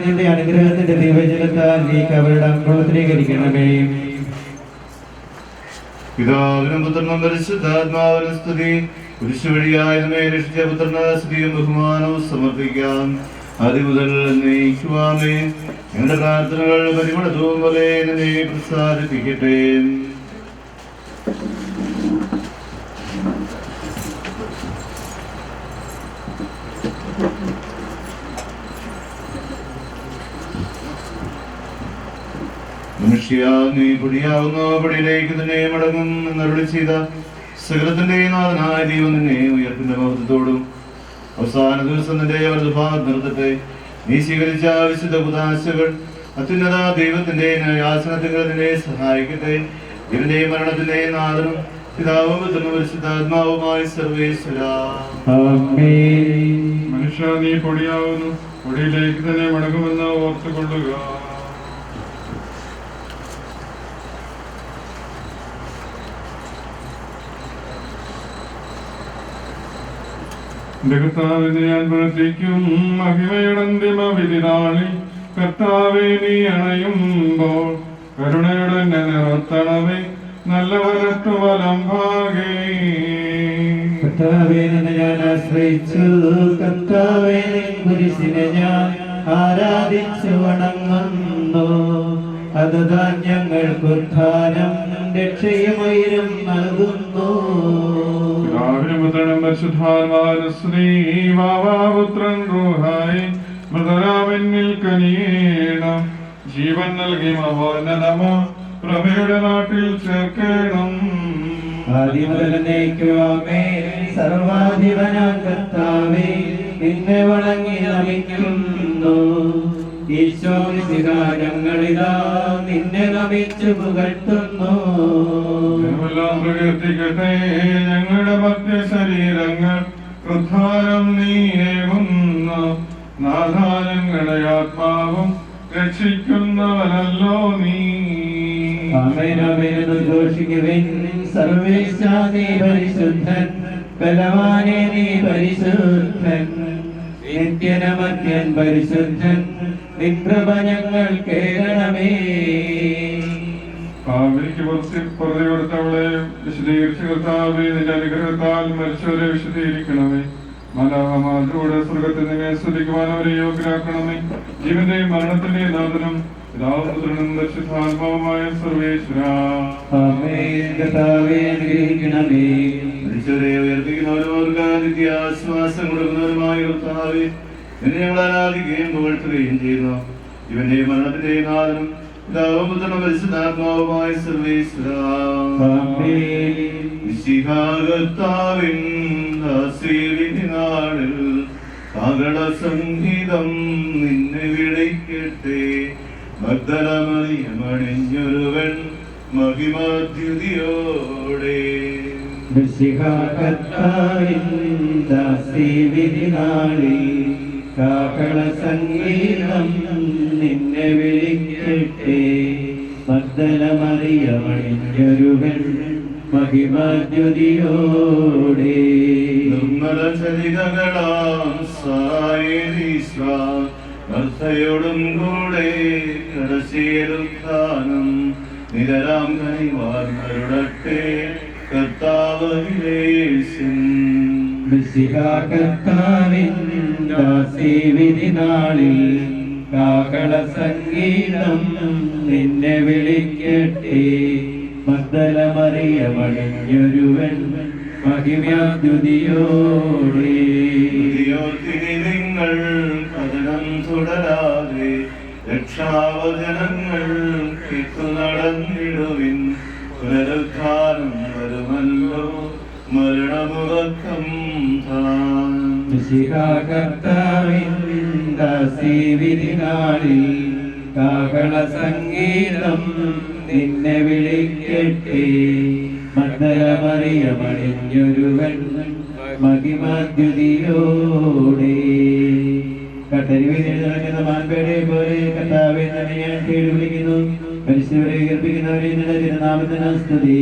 നിന്റെ അനുഗ്രഹത്തിന്റെ ദിവ്യജനത്താൽ നീ കബറിടം പൗത്രീകരിക്കണമേ. പിതാവിനും പുത്രനും പരിശുദ്ധാത്മാവിനും സ്തുതി. കുരിശ് വഴിയായി നമ്മെ രക്ഷിച്ച പുത്രന് സ്തുതിയും ബഹുമാനവും സമർപ്പിക്കാം. ആദ്യം മുതൽ നയിക്കുവാമേ. ഞങ്ങളുടെ പ്രാർത്ഥനകൾ പരിമളത്വം പോലെ നിന്നെ പ്രസാദിപ്പിക്കട്ടെ. മനുഷ്യ നീ പൊടിയാവുന്നു, പൊടിയിലേക്ക് തന്നെ മടങ്ങും എന്നരുളി ചെയ്ത സകലത്തിന്റെ നാഥനായ ദൈവം നിന്നെ ഉയർപ്പിന്റെ മഹത്വത്തോടും അവസാന ദിവസം നിന്റെ വലതുഭാഗത്ത് നിർത്തട്ടെ. നീ സ്വീകരിച്ച വിശുദ്ധ കുദാശകൾ അത്യുന്നത ദൈവത്തിന്റെ ന്യായാസനത്തിൽ നിന്നെ സഹായിക്കട്ടെ. ഇവന്റെ മരണത്തിന്റെ നാഥനും പിതാവും പുത്രനും പരിശുദ്ധാത്മാവുമായ സർവേശ്വരാ. മനുഷ്യ നീ പൊടിയാവുന്നു, പൊടിയിലേക്ക് തന്നെ മടങ്ങുമെന്ന് ഓർത്തുകൊള്ളുക. എന്റെ കർത്താവിനെ ഞാൻ പ്രവർത്തിക്കും മഹിമയുടെ വിധിനാളിൽ. കർത്താവെ നീ അണയുമ്പോൾ കരുണയുടെ നിർത്തണമേ, നല്ല വലത്തു വലം ഭാഗേ. കർത്താവേ ഞാൻ ആശ്രയിച്ചു, കർത്താവേ കുരിശിനെ ഞാൻ ആരാധിച്ചു വണങ്ങുന്നു. അതുതാൻ ഞങ്ങൾക്ക് ഉദ്ധാനം രക്ഷയുമയിലും നൽകുന്നു. മൃതരാമെന്നിൽ കനിയേണം, ജീവൻ നൽകി മഹോന്നതമ പ്രഭയുടെ നാട്ടിൽ ചേർക്കണം. സർവാധിപനാം കർത്താവേ നിന്നെ വണങ്ങി നമിക്കുന്നു. ഈശോമിശിഹാ നിന്നെ നമിച്ചു പുകഴ്ത്തുന്നു. എല്ലാം പ്രകീർത്തിക്കട്ടെ ഞങ്ങളുടെ മധ്യ ശരീരങ്ങൾ ഉദ്ധാരം നീയേകുന്നു. നാഥാനങ്ങളുടെ ആത്മാവും രക്ഷിക്കുന്നവനല്ലോ നീ. ഘോഷിക്കുവിൻ സർവേശാ നീ പരിശുദ്ധൻ, ബലവാനേ നീ പരിശുദ്ധൻ, നിത്യനമത്യൻ പരിശുദ്ധൻ, നിൻകൃപ ഞങ്ങൾ കേൾക്കണമേ. പാവനിക്ക് പുറത്തു കൊടുത്തവളെ വിശദീകരിച്ച കർത്താവേ, നിന്റെ അനുഗ്രഹത്താൽ മരിച്ചവരെ വിശദീകരിക്കണമേ. മലാഹമാരുടെ സ്വർഗത്തിൽ നിന്നെ സ്തുതിക്കുവാൻ അവരെ യോഗ്യരാക്കണമേ. ജീവന്റെയും മരണത്തിന്റെയും നാഥനും പിതാവും പുത്രനും പരിശുദ്ധാത്മാവുമായ സർവേശ്വരാ. മരിച്ചവരെ ഉയർപ്പിക്കുന്നവരവർക്ക് നിത്യാശ്വാസം കൊടുക്കുന്നവരുമായ കർത്താവേ, നിന്നെ ഞങ്ങൾ ആരാധിക്കുകയും പുകഴ്ത്തുകയും ചെയ്യുന്നു. ഇവന്റെ മരണത്തിന്റെയും നാഥനും പിതാവും പുത്രനും പരിശുദ്ധാത്മാവുമായ സർവേശ്വരാ. കർത്താവിൻ ദാസീവിനാളിൽ കാഹള സംഗീതം നിന്നെ വിളിക്കട്ടെ. മഗ്ദലമറിയമണിഞ്ഞൊരുവൻ മഹിമാദ്യുതിയോടെ. കാഹള സംഗീതം നിന്നെ വിളിക്കട്ടെ. മഗ്ദലമറിയമണിഞ്ഞൊരുവൻ മഹിമാദ്യുതിയോടെ. നിർമ്മല ചരിതകളാം സായോടും കൂടെ കടശീലുത്ഥാനം നിരരാം കനിവാർന്നരുടട്ടെ കർത്താവ് നാളിൽ കാഹള സംഗീതം നിന്നെ വിളിക്കട്ടെ. മഗ്ദലമറിയമണിഞ്ഞൊരുവൻ മഹിമാദ്യുതിയോടെ. നിങ്ങൾ കഥനം തുടരാതെ രക്ഷാവചനങ്ങൾ കിട്ടു നടന്നിടുവിൻ. പുനരുദ്ധാനം വരുമല്ലോ മരണമുറക്കം ദാസീവിനാളിൽ കാഹള സംഗീതം നിന്നെ വിളിക്കട്ടെ. മഗ്ദലമറിയമണിഞ്ഞൊരുവൻ മഹിമാദ്യുതിയോടെ. കട്ടരിവിൽ മാൻപേടെ പോലെ കർത്താവേ തന്നെ ഞാൻ കേട് വിളിക്കുന്നു. മനുഷ്യരെ ഏർപ്പിക്കുന്നവരെ നിന്റെ തിരുനാമത്തിന് സ്തുതി.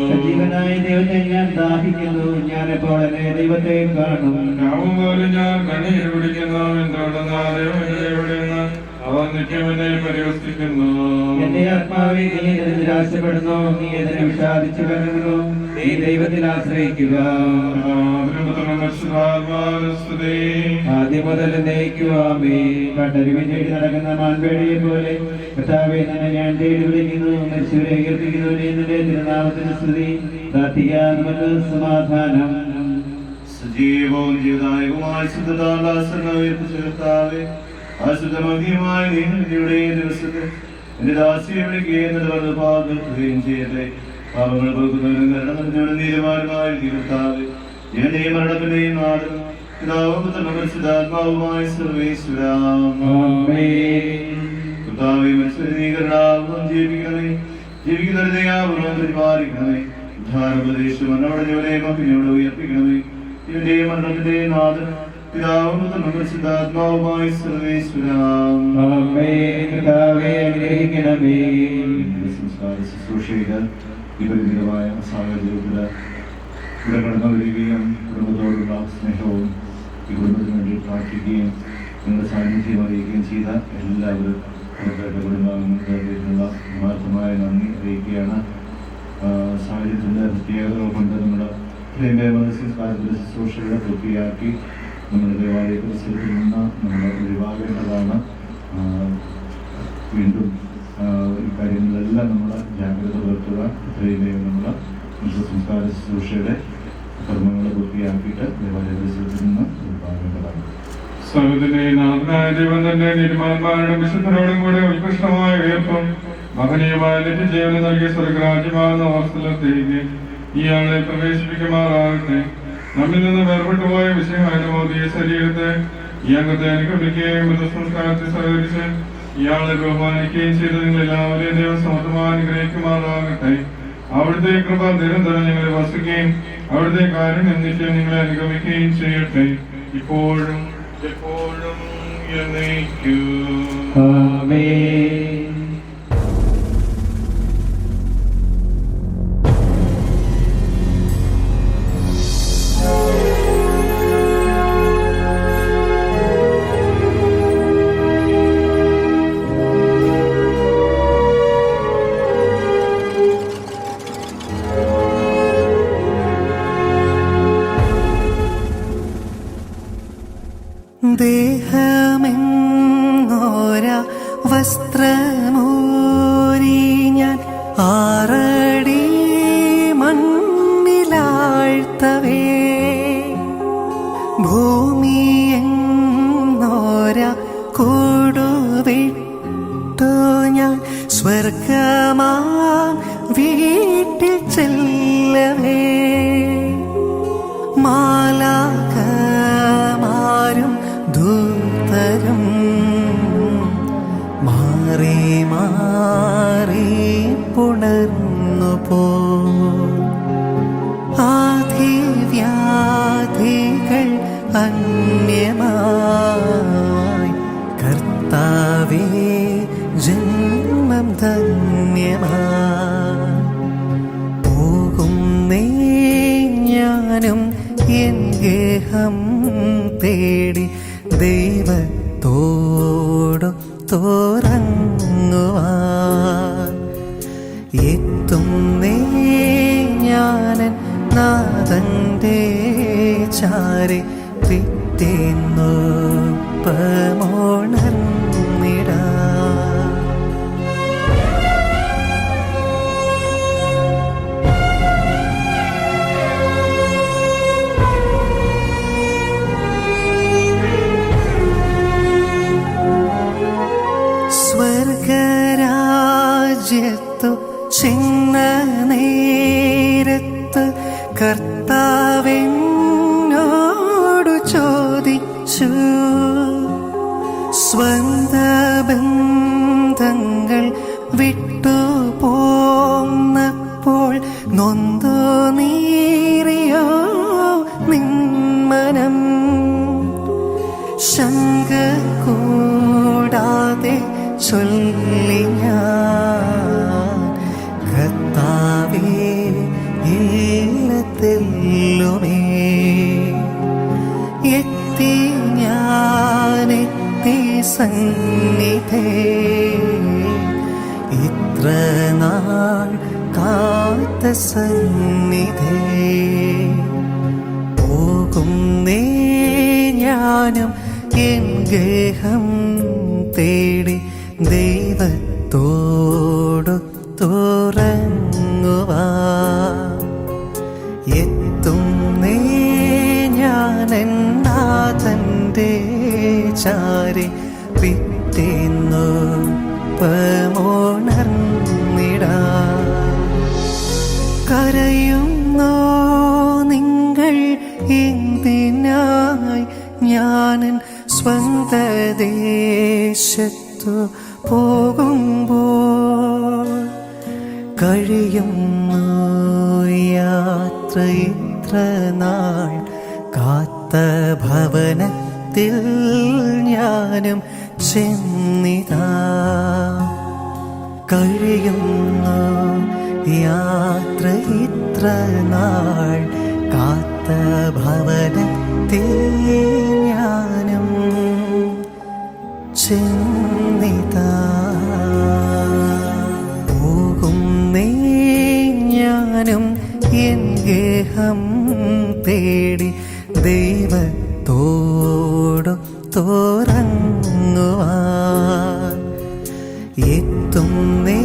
സജീവനായ ദൈവത്തെ ഞാൻ ദാഹിക്കുന്നു. ഞാൻ എപ്പോൾ എന്നെ ദൈവത്തെ കാണും. ഞാൻ കണ്ണീർ പിടിക്കുന്നു. എന്തുകൊണ്ടെന്നാൽ ദൈവം എവിടെയെന്ന് അവർ നിത്യമെന്നെ പരിഹസിക്കുന്നു. എന്റെ ആത്മാവേ നീ ഇതിൽ നിരാശപ്പെടുന്നു, നീ ഇതിനെ വിഷാദിച്ചു കരുതുന്നു, നീ ദൈവത്തിൽ ആശ്രയിക്കുക. ആദ്യം മുതൽ നയിക്കുവാമേ. കട്ടരുവി തേടി നടക്കുന്ന മാൻപേടിയെ പോലെ കർത്താവേ തന്നെ ഞാൻ തേടി വിളിക്കുന്നു. മരിച്ചവരെ കേൾപ്പിക്കുന്നവരെ നിന്റെ തിരുനാമത്തിന് സ്തുതി. പ്രാർത്ഥിക്കാൻ നമുക്ക് സമാധാനം. സജീവവും ജീവദായകവുമായ ശുദ്ധതാലാസനവീർപ്പിച്ചെടുത്താവേ അശുദ്ധമഗ്നിയുമായ നീയുടെ ദിവസത്തിൽ എന്റെ ദാസിയെ വിളിക്കുകയും നിലവന്ന് പാകൃത്തുകയും ചെയ്യട്ടെ. പാപങ്ങൾ പോകുന്നവരും കരുണ നീരമാരുമായ തീർത്താവേ എന്നെയും മരണത്തിന്റെയും നാടും പിതാവും പുത്രനും പരിശുദ്ധാത്മാവുമായ സർവേശ്വരാം. കർത്താവേ മനുഷ്യരീകരണാവും ജീവിക്കണമേ, ജീവിക്കുന്നവരുടെയാവണം പരിപാലിക്കണമേ. ഉദ്ധാരോപദേശം മരണമടഞ്ഞവരെ മഹിമയോട് ഉയർപ്പിക്കണമേ. ഇവന്റെ മരണത്തിന്റെ നാഥൻ പിതാവും പുത്രനും പരിശുദ്ധാത്മാവുമായ സർവേശ്വരാം. സംസ്കാര ശുശ്രൂഷയുടെ വിപരീതമായ സാഹചര്യത്തിൽ ഇവിടെ കടന്നു വരികയും കുടുംബത്തോടുള്ള സ്നേഹവും ഈ കുടുംബത്തിന് വേണ്ടി പ്രാർത്ഥിക്കുകയും നിങ്ങളുടെ സാന്നിധ്യം അറിയിക്കുകയും ചെയ്ത എല്ലാവരും അവരുടെ കുടുംബാംഗങ്ങളുള്ള ആത്മാർത്ഥമായ നന്ദി അറിയിക്കുകയാണ്. സാഹചര്യത്തിൻ്റെ പ്രത്യേകതകൾ കൊണ്ട് നമ്മുടെ സംസ്കാരത്തിൻ്റെ ശുശ്രൂഷകളെ പൂർത്തിയാക്കി നമ്മുടെ ദേവാലയ പരിസരത്തിൽ നിന്ന് നമ്മൾ ഒഴിവാകേണ്ടതാണ്. വീണ്ടും ഈ കാര്യങ്ങളിലെല്ലാം നമ്മൾ ജാഗ്രത പുലർത്തുക. ഇത്രയും വേഗം നമ്മൾ സംസ്കാര ശുശ്രൂഷയുടെ കർമ്മങ്ങൾ പൂർത്തിയാക്കിയിട്ട് ദേവാലയ പരിസരത്തിൽ നിന്ന് ഒഴിവാകേണ്ടതാണ്. നാഥനായ ദൈവം തന്നെ നീതിമാന്മാരുടെ വിശുദ്ധരോടും കൂടെ ഉത്കൃഷ്ടമായ ഉയർപ്പും മഹനീയമായ നിത്യജീവനം നൽകിയ സ്വർഗരാജ്യമാകുന്ന വാസ്തവത്തിലേക്ക് ഇയാളെ പ്രവേശിപ്പിക്കുമാറാകട്ടെ. നമ്മിൽ നിന്ന് വേർപെട്ടുപോയ വിഷയമായ ശരീരത്തെ ഈ അംഗത്തെ അനുഗമിക്കുകയും മൃതസംസ്കാരത്തെ സഹകരിച്ച് ഇയാളെ ബഹുമാനിക്കുകയും ചെയ്ത് നിങ്ങൾ എല്ലാവരെയും ദൈവം സമർത്ഥമായി അനുഗ്രഹിക്കുമാറാകട്ടെ. അവിടുത്തെ കൃപ നിരന്തരം ഞങ്ങളെ വസിക്കുകയും അവിടുത്തെ കാരുണ്യം നിത്യം നിങ്ങളെ അനുഗമിക്കുകയും ചെയ്യട്ടെ, ഇപ്പോഴും എപ്പോഴും എന്നേക്കും. ആമേൻ. ദേഹമെന്നോര വസ്ത്രമൂരി ഞാൻ ആറടി മണ്ണിലാഴ്ത്തവേ, ഭൂമിയെന്നോര കൂടുവിട്ടു ഞാൻ സ്വർഗമാം വീട്ടിൽ ചെല്ലവേ, മാലാഖമാരും ദൂതരും മാറി മാറി പുണർന്നു പോ, ആധിവ്യാധികൾ അന്യമായി കർത്താവേ ജന്മം ധന്യമായി, പോകുന്നേ ഞാനും എൻ ഗേഹം തേടി ദൈവത്തോടു തോറങ്ങുവാൻ, എത്തുന്നേ ഞാനൻ നാഥന്റെ ചാരെ പിറ്റേന്നു പമോണർന്നിടാ. സ്വർഗരാജ്യത്തു ചെന്ന നേരത്ത് കർത്താവെന്നോടു ചോദിച്ചു, സ്വന്ത ബന്ധങ്ങൾ വിട്ടു പോന്നപ്പോൾ നൊന്തു നീറിയോ നിന്മനം, ശങ്ക കൂടാതെ ചൊല്ലി ഞാൻ കർത്താവേ ഇല്ലത്തെല്ലുമേ, എത്തി ഞാനെത്തി സന്നിധേ ഇത്ര നാൾ കാത്ത സന്നിധേ പോകുന്നേ ഞാനും എൻ ഗേഹം തേടി ദൈവത്തോടു തുറങ്ങുവാ എത്തുന്നേ ഞാനെൻ നാഥന്റെ ചാരി പിറ്റേന്നു പമോണർന്നിടാ കരയുന്നോ നിങ്ങൾ എന്തിനായി ഞാനൻ സ്വന്ത ദേശത്തു പോകുമ്പോൾ കഴിയുന്നു യാത്ര ഇത്ര നാൾ കാത്ത ഭവനത്തിൽ ഞാനും ചെന്നിതാ കഴിയുന്നു യാത്ര ഇത്ര നാൾ കാത്ത ഭവനത്തിൽ ഞാനും ചെന്നിതാ പോകുന്നേ ഞാനും എൻ ഗേഹം തേടി ദൈവത്തോടു തുറങ്ങുവാൻ എത്തുന്നേ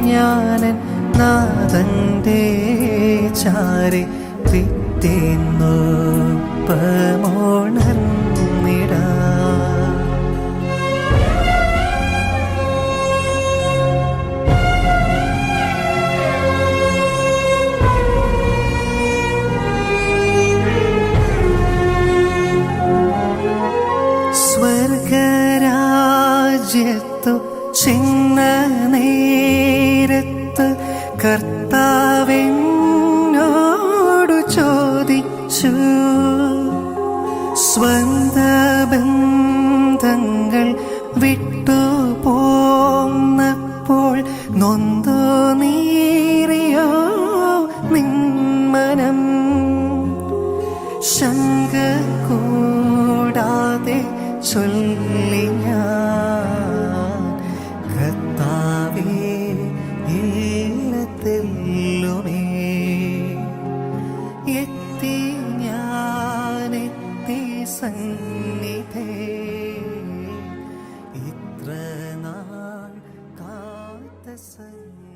ഞാനൻ നാഥന്റെ ചാരി പിറ്റേന്നു പമോണർന്നിടാ സ്വർഗരാജ്യത്തു ചിന്ന നേരത്ത് കർത്താവിനോടു ചോദിച്ചു സ്വന്ത ബന്ധങ്ങൾ വിട്ടു പോന്നപ്പോൾ നൊന്തു നീറിയോ നിന്മനം ശങ്ക കൂടാതെ ചൊല്ലി ഞാൻ കർത്താവേ എല്ലാത്തിലുമേ എത്തി ഞാനെത്തി സന്നിധേ ഇത്ര നാൾ കാത്ത സന്നിധേ